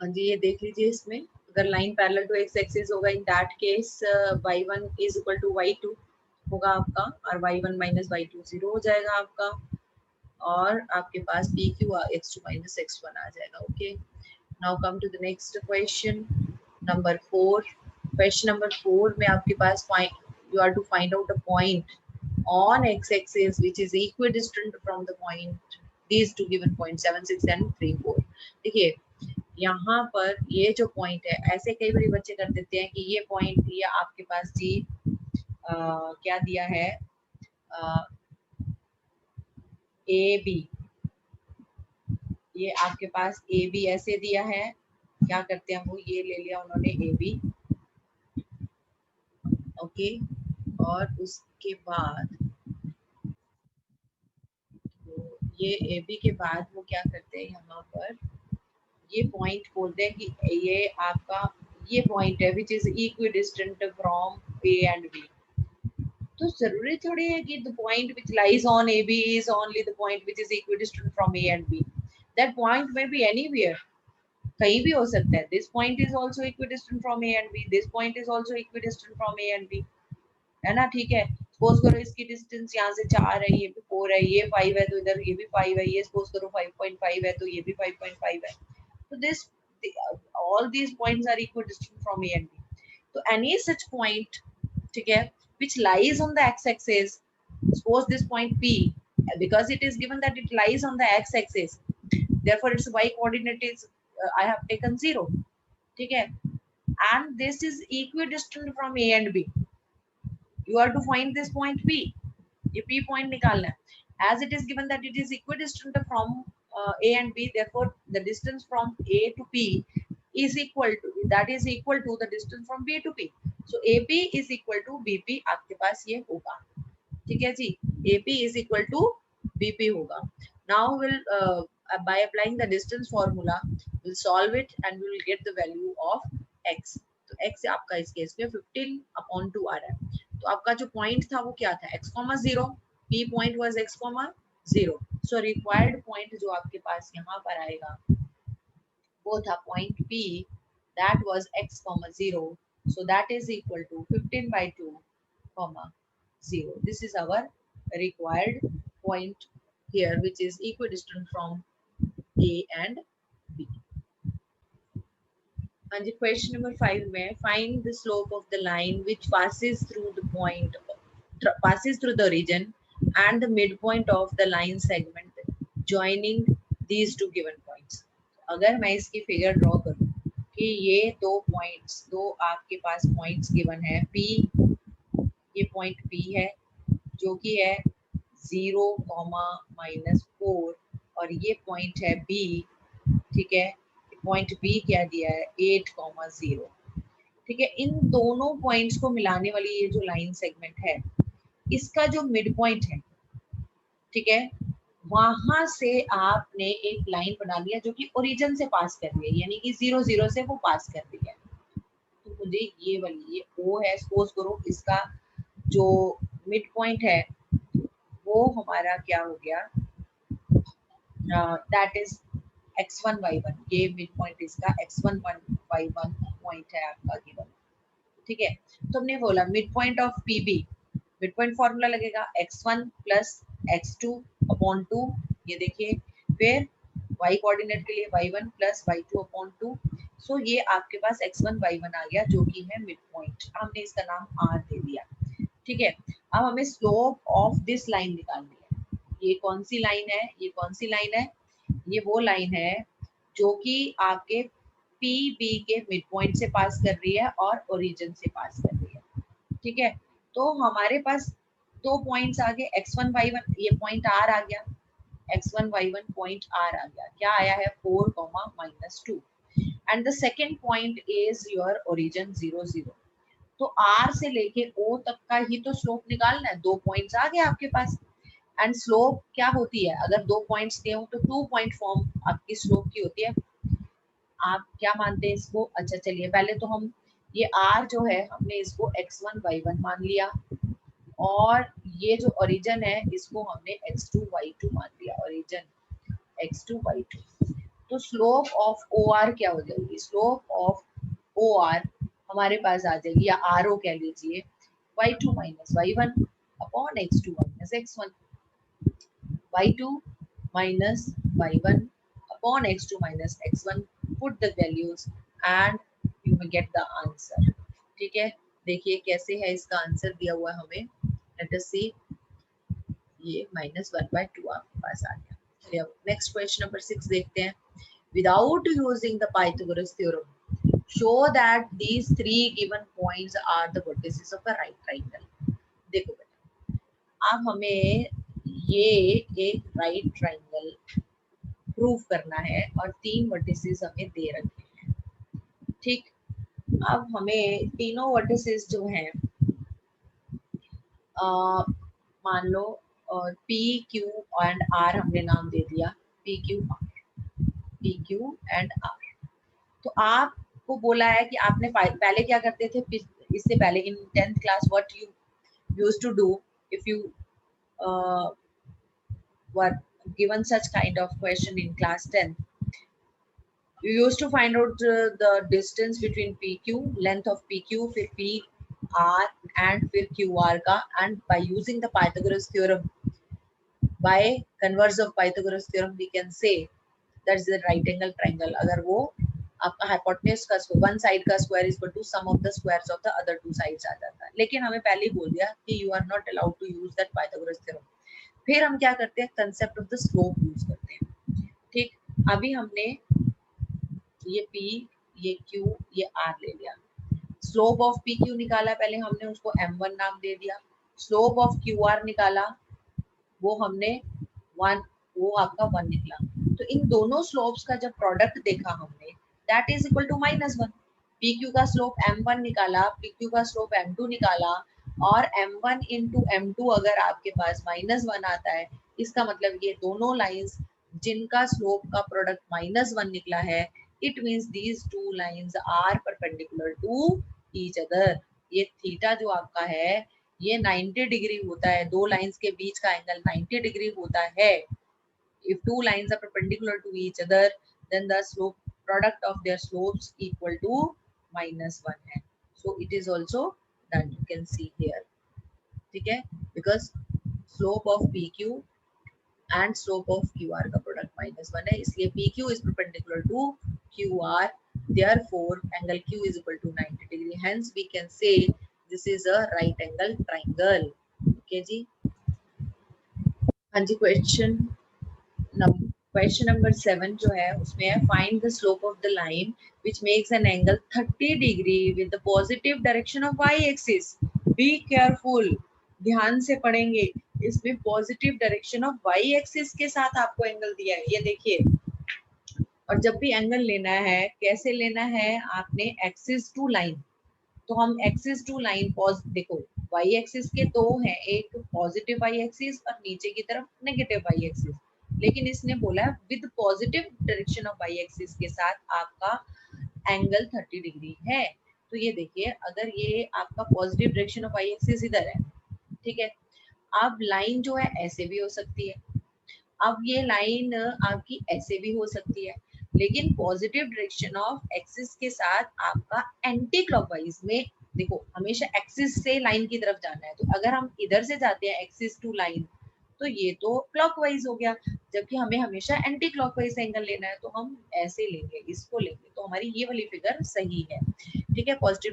हाँ जी, ये देख लीजिए, इसमें अगर line parallel to x axis होगा, in that case y1 is equal to y2 होगा आपका, और y1 माइनस y2 0 हो जाएगा आपका, और आपके पास PQ x2 माइनस x1 आ जाएगा। Okay, now come to the next question, number 4. Question number 4 में आपके पास you are to find out a point on x-axis which is equidistant from the point, these two given points 7, 6 and 3, 4. देखिए यहाँ पर ये जो point है, ऐसे कई बार बच्चे कर देते हैं कि ये पॉइंट ये आपके पास जी क्या दिया है, ए बी, ये आपके पास ए बी ऐसे दिया है, क्या करते हैं वो, ये ले लिया उन्होंने ए बी, ओके, और उसके बाद तो ये ए बी के बाद वो क्या करते हैं, यहाँ पर ये पॉइंट बोलते हैं कि ये आपका ये पॉइंट है which is equidistant from A and B. तो जरूरी थोड़ी है कि the point which lies on A B is only the point which is equidistant from A and B. That point may be anywhere, कहीं भी हो सकता है। This point is also equidistant from A and B, this point is also equidistant from A and B, है ना। ठीक है, suppose करो इसकी डिस्टेंस यहाँ से 4 है, ये भी 4 है, ये 5 है, तो इधर ये भी 5 है, ये सपोज करो 5.5 है, तो ये भी 5.5 है। तो this all these points are equidistant from A and B. So any such point, ठीक है, which lies on the x-axis, suppose this point P, because it is given that it lies on the x-axis, therefore its y coordinate is I have taken 0, ठीक है, and this is equidistant from A and B. You are to find this point P, ये P point निकालना है, as it is given that it is equidistant from A and B, therefore the distance from A to P is equal to, that is equal to the distance from B to P. So AP is equal to BP, आपके पास ये होगा, ठीक है जी, AP is equal to BP होगा। Now we'll by applying the distance formula we'll solve it and we will get the value of x. तो x आपका इस case में 15/2 आ रहा है। तो आपका जो पॉइंट था वो क्या था, x, 0, P point was x, 0. So required point जो आपके पास यहाँ पर आएगा वो था point P, that was x, 0. So that is equal to 15/2, 0. This is our required point here, which is equidistant from A and B. And the question number 5 में find the slope of the line which passes through the point, passes through the region and the midpoint of the line segment joining these two given points. अगर मैं इसकी figure draw करूं कि ये दो points, दो आपके पास पॉइंट्स गिवन है, P, ये पॉइंट P है जो कि है 0, -4, और ये पॉइंट है B, ठीक है, पॉइंट B क्या दिया है 8, 0, ठीक है। इन दोनों पॉइंट्स को मिलाने वाली ये जो लाइन सेगमेंट है, इसका जो मिड पॉइंट है, ठीक है, वहां से आपने एक लाइन बना लिया जो कि ओरिजिन से पास कर रही है, यानी कि 0, 0 से वो पास कर रही है। तो मुझे ये वाली ये O है, सपोज करो इसका जो मिड पॉइंट है वो हमारा क्या हो गया, दैट इज x1 y1, ये मिड पॉइंट इसका x1 y1 पॉइंट है आपका गिवन, ठीक है। तो हमने बोला mid point of PB, mid point formula लगेगा x1 प्लस x2 अपॉन 2, ये देखिए, फिर y कोऑर्डिनेट के लिए y1 प्लस y2 अपॉन 2, सो ये आपके पास x1 y1 आ गया जो कि है मिड पॉइंट, हमने इसका नाम r दे दिया, ठीक है। अब हमें स्लोप ऑफ दिस लाइन निकालनी है, ये कौन सी लाइन है, ये कौन सी लाइन है, ये वो लाइन है जो कि आपके पी बी के मिड पॉइंट से पास कर रही है और ओरिजिन से पास कर रही है, ठीक है। तो हमारे पास दो पॉइंट्स आ गए x1 y1, ये पॉइंट r आ गया, x1 y1 पॉइंट r आ गया, क्या आया है 4, -2, and the second point is your origin 0 0, तो r से लेके o तक का ही तो स्लोप निकालना है, दो पॉइंट्स आ गए आपके पास, एंड स्लोप क्या होती है, अगर दो पॉइंट्स दिए हो तो 2 पॉइंट फॉर्म आपकी स्लोप की होती है, आप क्या मानते हैं इसको, अच्छा चलिए पहले तो हम ये r जो है हमने इसको x1 y1 मान लिया, और ये जो ओरिजिन है इसको हमने x2 y2 मान लिया, ओरिजिन x2 y2, तो स्लोप ऑफ OR क्या हो जाएगी, स्लोप ऑफ OR हमारे पास आ जाएगी, या RO कह लीजिए, y2 minus y1 upon x2 minus x1, y2 minus y1 upon x2 minus x1, put the values and you will get the answer, ठीक है। देखिए कैसे है, इसका आंसर दिया हुआ हमें, लेट अस सी, ये -1/2 आपके पास आ गया। चलिए अब नेक्स्ट क्वेश्चन नंबर 6 देखते हैं, without using the Pythagoras theorem show that these three given points are the vertices of a right triangle। देखो बेटा, अब हमें ये एक राइट ट्राइंगल प्रूव करना है और तीन वर्टिसेस हमें दे रखे हैं, ठीक। अब हमें तीनों वर्टिसेस जो हैं, मान लो पी क्यू एंड आर हमने नाम दे दिया, P Q R, P Q and R, तो आपको बोला है कि आपने पहले क्या करते थे, इससे पहले in 10th class what you used to do if you were given such kind of question in class 10, you used to find out the distance between PQ, length of PQ, फिर PR and फिर QR का, and by using the Pythagoras theorem, by converse of Pythagoras theorem we can say that's the right angle triangle, अगर वो आपका hypotenuse का one side का square is equal to sum of the squares of the other two sides आ जाता है, लेकिन हमें पहले ही बोल दिया कि you are not allowed to use that Pythagoras theorem। फिर हम क्या करते हैं, concept of the slope use करते हैं, ठीक। अभी हमने ये P, ये Q, ये R ले लिया, स्लोप ऑफ PQ निकाला, पहले हमने उसको M1 नाम दे दिया, स्लोप ऑफ QR निकाला, वो हमने 1, वो आपका 1 निकला, तो इन दोनों स्लोप्स का जब प्रोडक्ट देखा हमने, that is equal to -1, PQ का स्लोप M1 निकाला, PQ का स्लोप M2 निकाला, और M1 इंटू M2 अगर आपके पास -1 आता है, इसका मतलब ये दोनों लाइंस जिनका स्लोप का प्रोडक्ट -1 निकला है, it means these two lines are perpendicular to each other. ये थीटा जो आपका है ये 90 डिग्री होता है, दो लाइंस के बीच का एंगल 90 डिग्री होता है। If two lines are perpendicular to each other, then the slope product of their slopes equal to -1 है। So it is also that you can see here, ठीक है, because slope of PQ and slope of QR का product -1 है, इसलिए PQ is perpendicular to QR, therefore angle Q is equal to 90 degree, hence we can say this is a right angle triangle। okay जी, हाँ जी, question number 7 जो है उसमें है find the slope of the line which makes an angle 30 degree with the positive direction of y axis. Be careful, ध्यान से पढ़ेंगे, इसमें positive direction of y axis के साथ आपको एंगल दिया है, ये देखिए। और जब भी एंगल लेना है कैसे लेना है, आपने एक्सिस टू लाइन, तो हम एक्सिस टू लाइन देखो y एक्सिस के दो हैं, एक पॉजिटिव y एक्सिस और नीचे की तरफ नेगेटिव y एक्सिस, लेकिन इसने बोला है with positive direction of y axis के साथ आपका एंगल 30 डिग्री है। तो ये देखिए, अगर ये आपका positive direction of y axis इधर है ठीक है। अब लाइन जो है ऐसे भी हो सकती है, अब ये लाइन आपकी ऐसे भी हो सकती है, लेकिन पॉजिटिव डायरेक्शन ऑफ एक्सिस के साथ आपका एंटी क्लॉकवाइज में, देखो हमेशा एक्सिस से लाइन की तरफ जाना है, तो अगर हम इधर से जाते हैं एक्सिस टू लाइन तो ये तो क्लॉकवाइज हो गया, जबकि हमें हमेशा एंटी क्लॉकवाइज एंगल लेना है, तो हम ऐसे लेंगे, इसको लेंगे, तो हमारी ये वाली फिगर सही है। ठीक है, positive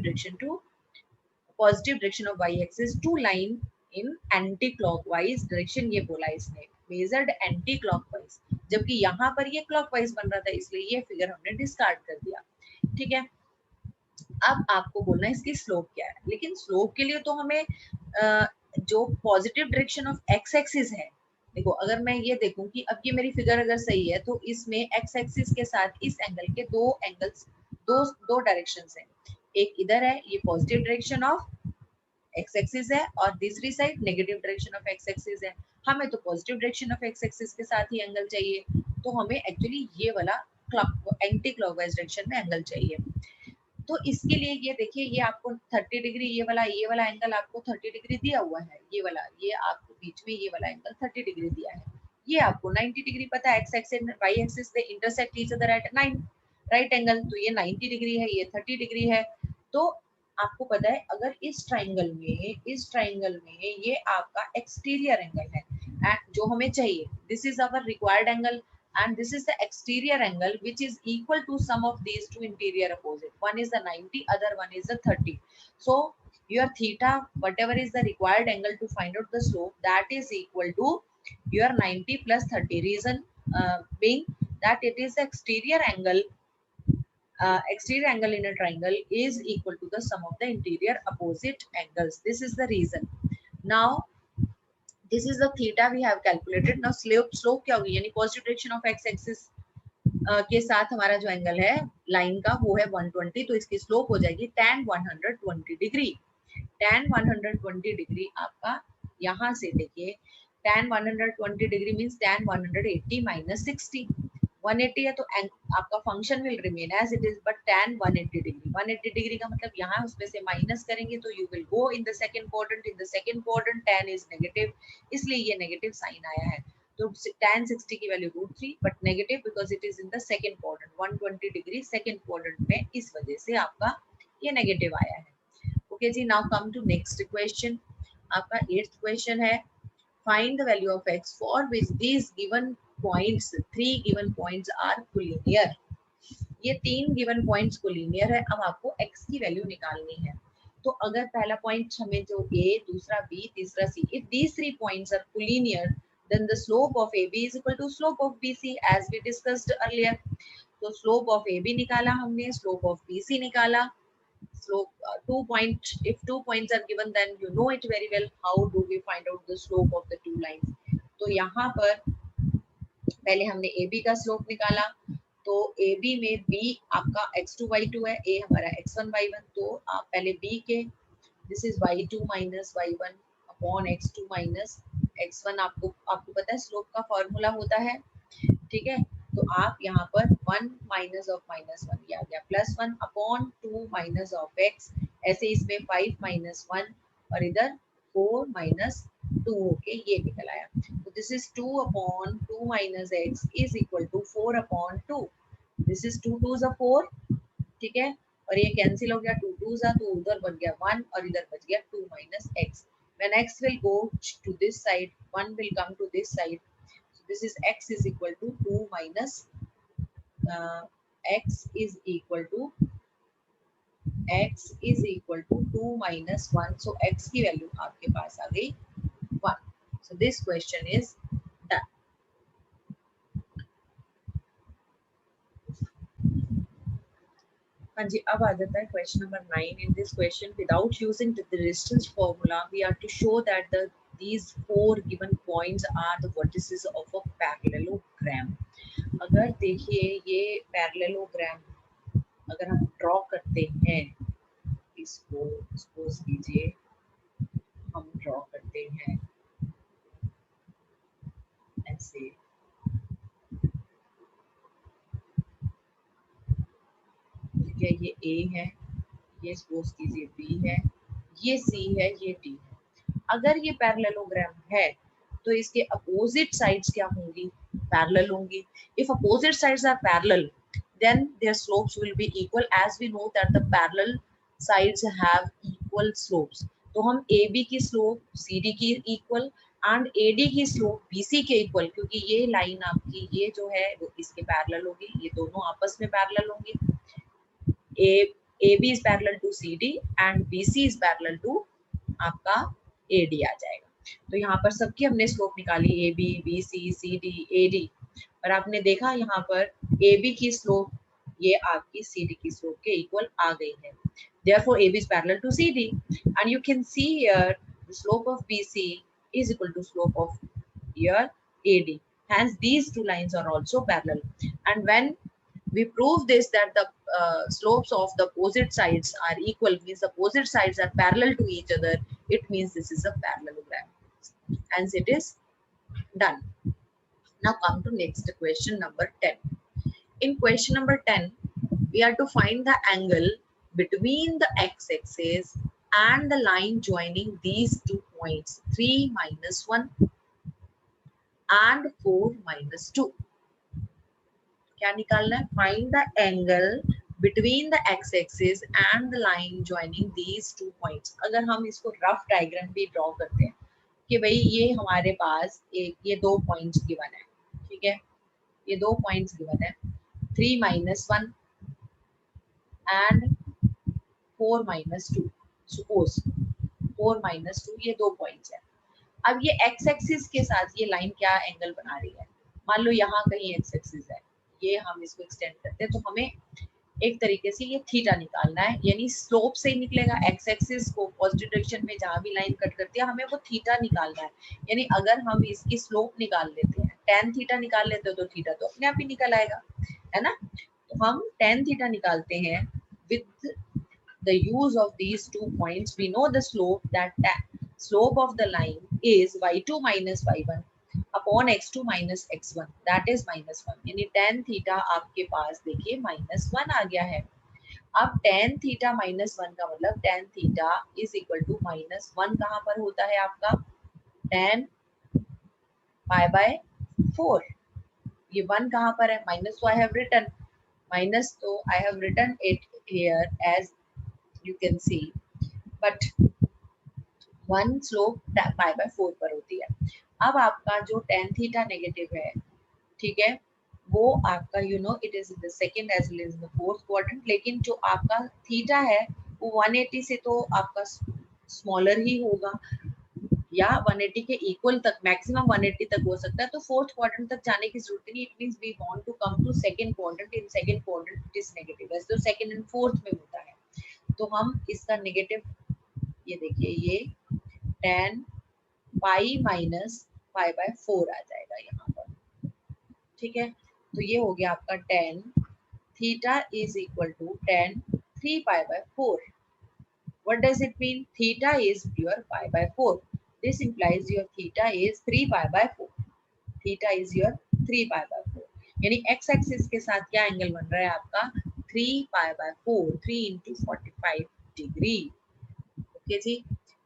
direction of Y axis to line in anticlockwise direction, ये बोला इसने, मेजर्ड एंटी क्लॉकवाइज, जबकि यहाँ पर ये क्लॉकवाइज बन रहा था, इसलिए ये फिगर हमने डिस्कार्ड कर दिया। ठीक है, अब आपको बोलना है इसकी स्लोप क्या है, लेकिन स्लोप के लिए तो हमें जो positive direction of x axis है, देखो अगर मैं ये देखूं कि अब ये मेरी फिगर अगर सही है तो इसमें एक्स एक्सिस के साथ इस एंगल के दो एंगल्स, दो डायरेक्शंस हैं, एक इधर है ये positive direction of x axis है और दूसरी side negative direction of x axis है। हमें तो positive direction of x axis के साथ ही एंगल चाहिए, तो हमें एक्चुअली ये वाला क्लॉक एंटी क्लॉकवाइज डायरेक्शन में एंगल चाहिए। तो इसके लिए ये देखिए, ये आपको 30 डिग्री, ये वाला एंगल आपको 30 डिग्री दिया हुआ है, ये वाला, ये आपको बीच में ये वाला एंगल 30 डिग्री दिया है, ये आपको 90 डिग्री पता है, x axis and Y axis they intersect each other at 9 right angle, तो ये 90 डिग्री है, ये 30 डिग्री है। तो आपको पता है अगर इस ट्राइंगल में ये आपका एक्सटीरियर एंगल है, एंड जो हमें चाहिए, this is our required angle, and this is the exterior angle which is equal to sum of these two interior opposite, one is the 90, other one is the 30. So your theta, whatever is the required angle to find out the slope, that is equal to your 90 plus 30, reason being that it is the exterior angle in a triangle is equal to the sum of the interior opposite angles, this is the reason. Now this is the theta we have calculated. Now slope क्या होगी, यानी positive direction of x axis के साथ हमारा जो angle है line का वो है 120, तो इसकी स्लोप हो जाएगी tan 120 डिग्री। tan 120 डिग्री आपका यहाँ से देखिए, tan 120 degree means tan 180 minus 60, 180 है तो आपका function will remain as it is, but tan 180 degree, 180 degree का मतलब यहाँ उसमें से माइनस करेंगे तो you will go in the second quadrant, in the second quadrant tan is negative, इसलिए ये नेगेटिव साइन आया है। तो tan 60 की value √3 but negative because it is in the second quadrant, 120 degree second quadrant में, इस वजह से आपका ये नेगेटिव आया है। ओके जी, now come to next question. आपका 8th क्वेश्चन है, find the value of x for which these given points, three given points are collinear। ये 3 given points collinear है, अब आपको x की वैल्यू निकालनी है। तो अगर पहला पॉइंट हमें जो a, दूसरा b, तीसरा c, if these 3 points are collinear then the slope of AB is equal to slope of BC as we discussed earlier। तो slope of AB निकाला हमने, slope of BC निकाला, slope 2 point, if 2 points are given then you know it very well, how do we find out the slope of the two lines। तो यहाँ पर पहले हमने AB का स्लोप निकाला, तो AB में B आपका x2 y2 है, A हमारा x1 y1, तो आप पहले B के, this is y2 minus y1 upon x2 minus x1, आपको पता है स्लोप का फॉर्मूला होता है। ठीक है, तो आप यहाँ पर 1 माइनस ऑफ -1 ये आ गया +1 अपॉन 2 माइनस ऑफ x, ऐसे इसमें 5 माइनस 1 और इधर 4 माइनस 2 होके ये निकल आया। तो this is 2 upon 2 minus x is equal to 4 upon 2, this is 2 2 4, ठीक है, और ये कैंसिल हो गया, 2 2 तो उधर बन गया 1 और इधर बच गया 2 minus x। When x will go to this side, 1 will come to this side. So this is x is equal to 2 minus x is equal to 2 minus 1. So x की वैल्यू आपके पास आ गई 1. So this question is done. हाँ जी, अब आ जाता है question number 9। In this question without using the distance formula we are to show that the these 4 given points are the vertices of a parallelogram। अगर देखिए ये पैरेललोग्राम अगर हम ड्रॉ करते हैं, इसको सपोज कीजिए हम ड्रॉ करते हैं ऐसे, ठीक है, ये A है, ये सपोज कीजिए B है, ये C है, ये D है। अगर ये पैरेललोग्राम है तो इसके अपोजिट साइड्स क्या होंगी, पैरेलल होंगी. If opposite sides are parallel then their slopes will be equal, as we know that the parallel sides have equal slopes. तो हम AB की स्लोप CD की इक्वल एंड AD की स्लोप BC के equal, क्योंकि ये line आपकी ये जो है वो इसके पैरेलल होगी, ये दोनों आपस में पैरेलल होंगी. AB is parallel to CD and BC is parallel to आपका AD आ जाएगा. तो यहाँ पर सबकी हमने स्लोप निकाली, AB, BC, CD, AD, और आपने देखा यहाँ पर AB की स्लोप ये आपकी CD की स्लोप के इक्वल आ गई है. Therefore, AB is parallel to CD, and you can see here the slope of BC is equal to slope of your AD. Hence, these two lines are also parallel. And when we prove this that the slopes of the opposite sides are equal, means the opposite sides are parallel to each other, it means this is a parallelogram. Hence, it is done. Now come to next question number 10. In question number 10, we are to find the angle between the x-axis and the line joining these 2 points, 3 minus 1 and 4 minus 2. क्या निकालना है? Find the angle between the x-axis and the line joining these 2 points. अगर हम इसको rough diagram भी draw करते हैं कि भाई ये हमारे पास ये 2 पॉइंट्स गिवन है, ठीक है, ये 2 पॉइंट्स गिवन है, 3 minus 1 and 4 minus 2. Suppose 4 minus 2 ये 2 पॉइंट्स है. अब ये x एक्सिस के साथ ये लाइन क्या एंगल बना रही है? मान लो यहाँ कहीं x एक्सिस है, ये हम इसको एक्सटेंड करते हैं, तो हमें एक तरीके से ये थीटा निकालना है, यानी स्लोप से ही निकलेगा. x एक्सिस को पॉजिटिव डायरेक्शन में जहां भी लाइन कट करती है हमें वो थीटा निकालना है. यानी अगर हम इसकी स्लोप निकाल लेते हैं, tan थीटा निकाल लेते हो, तो थीटा तो अपने आप ही निकल आएगा, है ना. तो हम tan थीटा निकालते हैं with the use of these 2 points. We know the slope, that slope of the line is y2 minus y1 upon x2 minus x1, that is -1. यानी tan थीटा आपके पास देखिए -1 आ गया है. अब tan थीटा -1 का मतलब tan theta is equal to -1 कहाँ पर होता है आपका? tan pi by 4. ये 1 कहाँ पर है? माइनस, तो आई हैव रिटन माइनस, तो I have written it here as you can see, but 1 slope pi by 4 पर होती है. अब आपका जो tan थीटा नेगेटिव है, ठीक है, वो आपका you know it is in the second as well as the fourth quadrant, लेकिन जो आपका थीटा है वो 180 से तो आपका स्मॉलर ही होगा, या 180 के इक्वल तक, मैक्सिमम 180 तक हो सकता है. तो फोर्थ क्वाड्रेंट तक जाने की जरूरत नहीं. It means we want to come to second quadrant. In second quadrant it is negative, वैसे तो सेकंड एंड फोर्थ में होता है. तो हम इसका नेगेटिव, ये देखिए, ये tan pi minus pi by 4 आ जाएगा यहाँ पर, ठीक है. तो ये हो गया आपका tan theta is equal to tan 3 pi by 4. What does it mean? Theta is your pi by 4. This implies your theta is 3 pi by 4. Theta is your 3 pi by 4. यानी x एक्सिस के साथ क्या angle बन रहा है आपका? 3 pi by 4, 3 into 45 degree. Okay जी,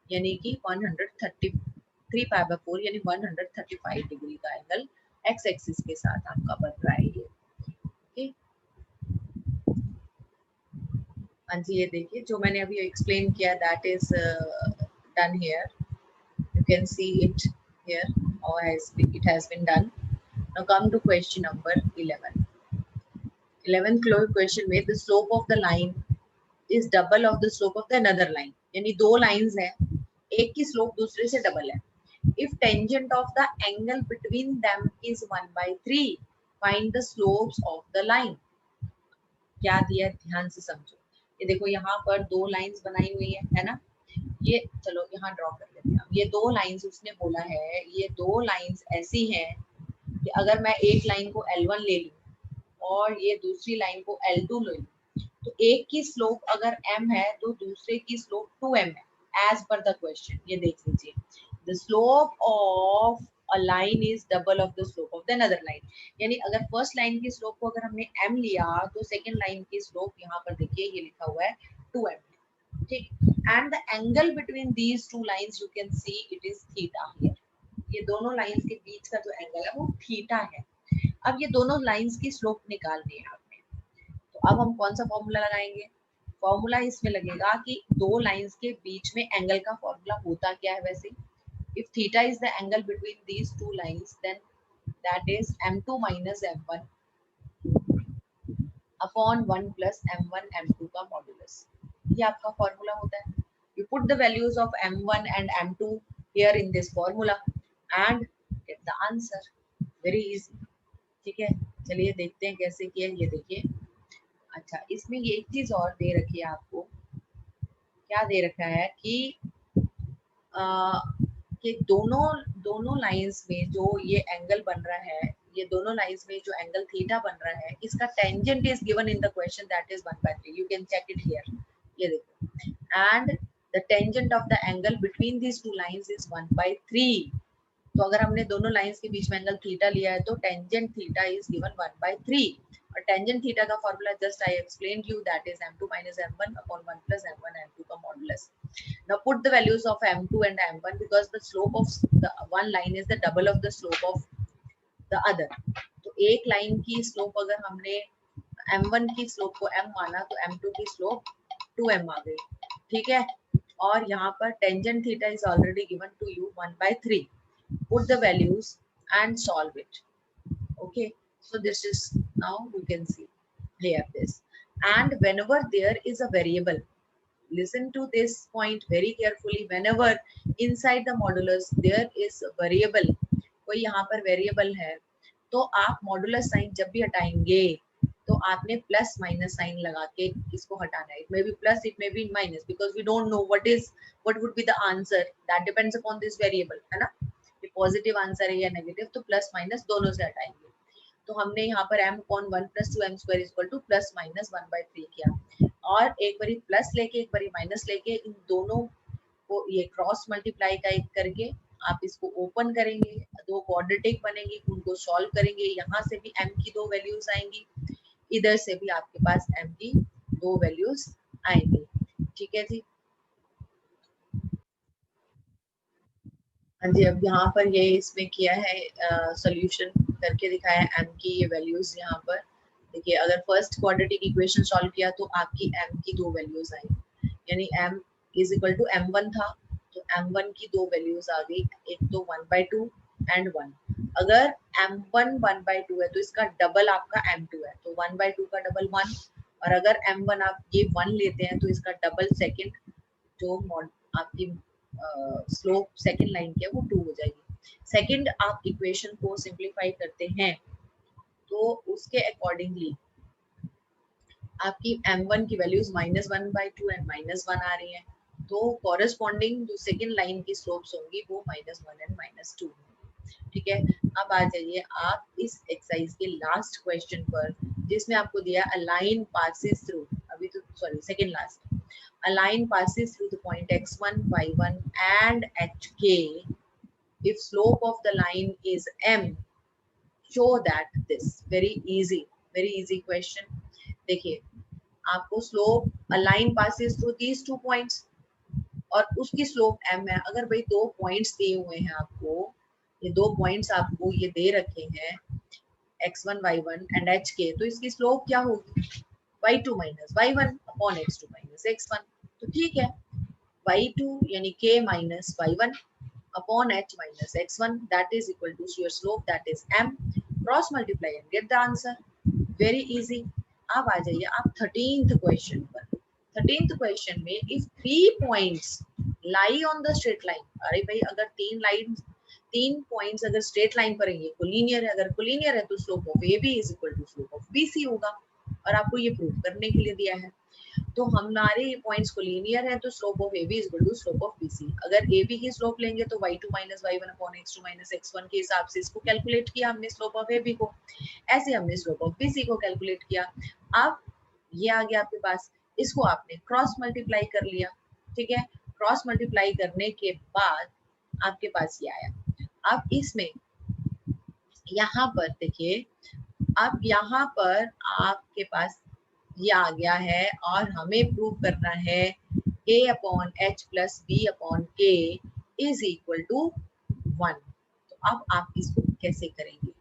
यानी कि 133 पाई बाय 4 यानी 135 डिग्री का एंगल x एक्सिस के साथ आपका बन रहा है ये. ओके, हाँ जी, ये देखिए जो मैंने अभी एक्सप्लेन किया, that is done here. You can see it here how it has been done. Now come to question number 11. 11th question में the slope of the line is double of the slope of the another line. यानी 2 lines हैं, एक की slope दूसरे से double है. If tangent of the angle between them is 1/3, find the slopes of the line. क्या दिया है ध्यान से समझो. ये देखो यहाँ पर 2 लाइंस बनाई हुई है ना. ये चलो यहाँ ड्रॉ कर लेते हैं. ये 2 लाइंस उसने बोला है, ये 2 लाइंस ऐसी हैं कि अगर मैं एक लाइन को L1 ले लूं और ये दूसरी लाइन को L2 ले लूं, तो एक की स्लोप अगर m है तो दूसरे की स्लोप 2m है, एज पर द क्वेश्चन. ये देख लीजिए, the slope of a line is double of the slope of the another line. यानी अगर फर्स्ट लाइन की स्लोप को अगर हमने m लिया तो सेकंड लाइन की स्लोप यहाँ पर देखिए ये लिखा हुआ है 2m. ठीक, and the angle between these two lines you can see it is theta here, ये दोनों लाइंस के बीच का जो एंगल है वो थीटा है। अब ये दोनों लाइंस की स्लोप निकालनी है आपने, तो अब हम कौन सा फॉर्मूला लगाएंगे? फॉर्मूला इसमें लगेगा कि दो लाइंस के बीच में एंगल का फॉर्मूला होता क्या है वैसे, if theta is the angle between these two lines then that is m2 minus m1 upon 1 plus m1 m2 का मॉड्यूलस, ये आपका फॉर्मूला होता है। You put the values of m1 and m2 here in this formula and get the answer, very easy। ठीक है, चलिए देखते हैं कैसे किया, ये देखिए। अच्छा, इसमें ये एक चीज और दे रखी है आपको, क्या दे रखा है कि कि दोनों दोनों लाइंस में जो ये एंगल बन रहा है, ये दोनों लाइंस में जो एंगल थीटा बन रहा है, इसका tangent is given in the question that is 1/3, you can check it here, ये देखो, and the tangent of the angle between these two lines is 1/3। तो अगर हमने दोनों लाइंस के बीच में एंगल थीटा लिया है तो टेंजेंट थीटा इज गिवन 1/3, और टेंजेंट थीटा का formula just I explained you, that is m2 minus m1 upon 1 plus m1 m2 का modulus. Now put the values of m2 and m1 because the slope of the one line is the double of the slope of the other। तो एक line की slope अगर हमने m1 की slope को m माना तो m2 की स्लोप 2m आ गई, ठीक है, और यहाँ पर tangent theta is already given to you 1/3। Put the values and solve it। Okay, so this is, now you can see here this, and whenever there is a variable, listen to this point very carefully, whenever inside the modulus there is a variable, कोई यहाँ पर variable है, तो आप modulus sign जब भी हटाएंगे तो आपने प्लस माइनस साइन लगा के इसको हटाना है। It may be plus, it may be minus, because we don't know what would be the answer, that depends upon this variable, है ना, ये पॉजिटिव आंसर है या नेगेटिव, तो प्लस माइनस दोनों से हटाएंगे। तो हमने यहाँ पर m upon 1 plus 2m square is equal to plus minus 1/3 किया, और एक बारी प्लस लेके एक बारी माइनस लेके इन दोनों को ये क्रॉस मल्टीप्लाई का एक करके आप इसको ओपन करेंगे, दो क्वाड्रेटिक बनेंगे, उनको सॉल्व करेंगे, यहाँ से भी m की दो वैल्यूज आएंगी, इधर से भी आपके पास m की दो वैल्यूज आएंगी। ठीक है जी, हाँ जी, अब यहाँ पर ये इसमें किया है सॉल्यूशन करके दिखाया है m की ये वैल्यूज। यहाँ पर देखिए, अगर फर्स्ट क्वाड्रेटिक इक्वेशन सॉल्व किया तो आपकी m की दो वैल्यूज आई, यानी m is equal to m1 था, तो m1 की दो वैल्यूज आ गई, एक तो 1/2 एंड 1। अगर m1 1/2 है तो इसका डबल आपका m2 है, तो 1/2 का डबल 1, और अगर m1 आप ये 1 लेते हैं तो इसका डबल सेकंड जो आपकी स्लोप सेकंड लाइन की है वो 2 हो जाएगी। सेकंड आप इक्वेशन को सिंप्लीफाई करते हैं तो उसके अकॉर्डिंगली आपकी m1 की वैल्यूज -1/2 एंड -1 आ रही है, तो कॉरेस्पॉन्डिंग जो सेकंड लाइन की स्लोप्स होंगी वो -1 एंड -2। ठीक है, अब आ जाइए आप इस एक्सरसाइज के लास्ट क्वेश्चन पर, जिसमें आपको दिया अ लाइन पासेस थ्रू, अभी तो sorry second last, a line passes through the point x1 y1 and hk, if slope of the line is m, show that this, very easy question। देखिए, आपको slope a line passes through these two points और उसकी slope m है। अगर भाई दो points दिए हुए हैं आपको, ये दो पॉइंट्स आपको ये दे रखे हैं x1 y1 एंड hk, तो इसकी स्लोप क्या होगी, y2 minus y1 upon x2 minus x1। तो ठीक है, y2 यानी k minus y1 upon h minus x1, that is equal to your slope, that is m, cross multiply and get the answer, very easy। अब आ जाइए आप 13th question पर। 13th question में if 3 points lie on the straight line, अरे भाई अगर तीन points अगर स्ट्रेट लाइन पर है, ये कोलिनियर है, अगर कोलिनियर है तो slope of AB is equal to slope of BC होगा, और आपको ये प्रूव करने के लिए दिया है। तो हमारे ये पॉइंट्स कोलिनियर है तो slope of AB is equal to slope of BC। अगर AB की स्लोप लेंगे तो y2 minus y1 upon x2 minus x1 के हिसाब से इसको कैलकुलेट किया हमने स्लोप ऑफ AB को, ऐसे हमने स्लोप ऑफ BC को कैलकुलेट किया। अब ये आ गया आपके पास, इसको आपने क्रॉस मल्टीप्लाई कर लिया, ठीक है, क्रॉस मल्टीप्लाई करने के बाद आपके पास ये आया। अब इसमें यहाँ पर देखिए, अब यहाँ पर आपके पास ये आ गया है और हमें प्रूव करना है A upon H plus B upon K is equal to 1. तो अब आप इसको कैसे करेंगे?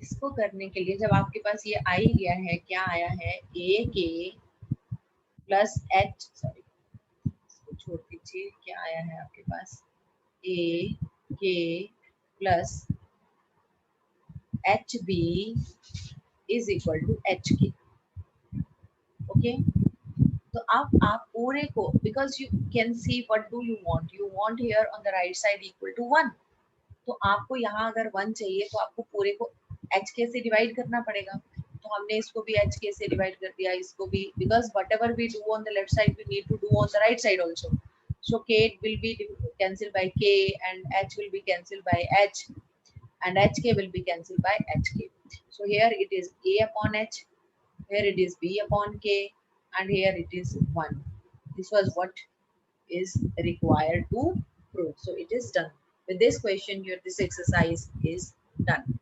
इसको करने के लिए जब आपके पास ये आ ही गया है, क्या आया है, ए के प्लस एच, सॉरी इसको छोड़ दीजिए, क्या आया है आपके पास, A K plus H B is equal to H K. Okay, तो अब आप पूरे को, because you can see what do you want here on the right side equal to 1. तो आपको यहाँ अगर 1 चाहिए तो आपको पूरे को एच के से डिवाइड करना पड़ेगा. तो हमने इसको भी एच के से डिवाइड कर दिया, इसको भी, because whatever we do on the left side we need to do on the right side also. So k will be cancelled by k and h will be cancelled by h and hk will be cancelled by hk. So here it is a upon h, here it is b upon k, and here it is 1. This was what is required to prove. So it is done. With this question, this exercise is done.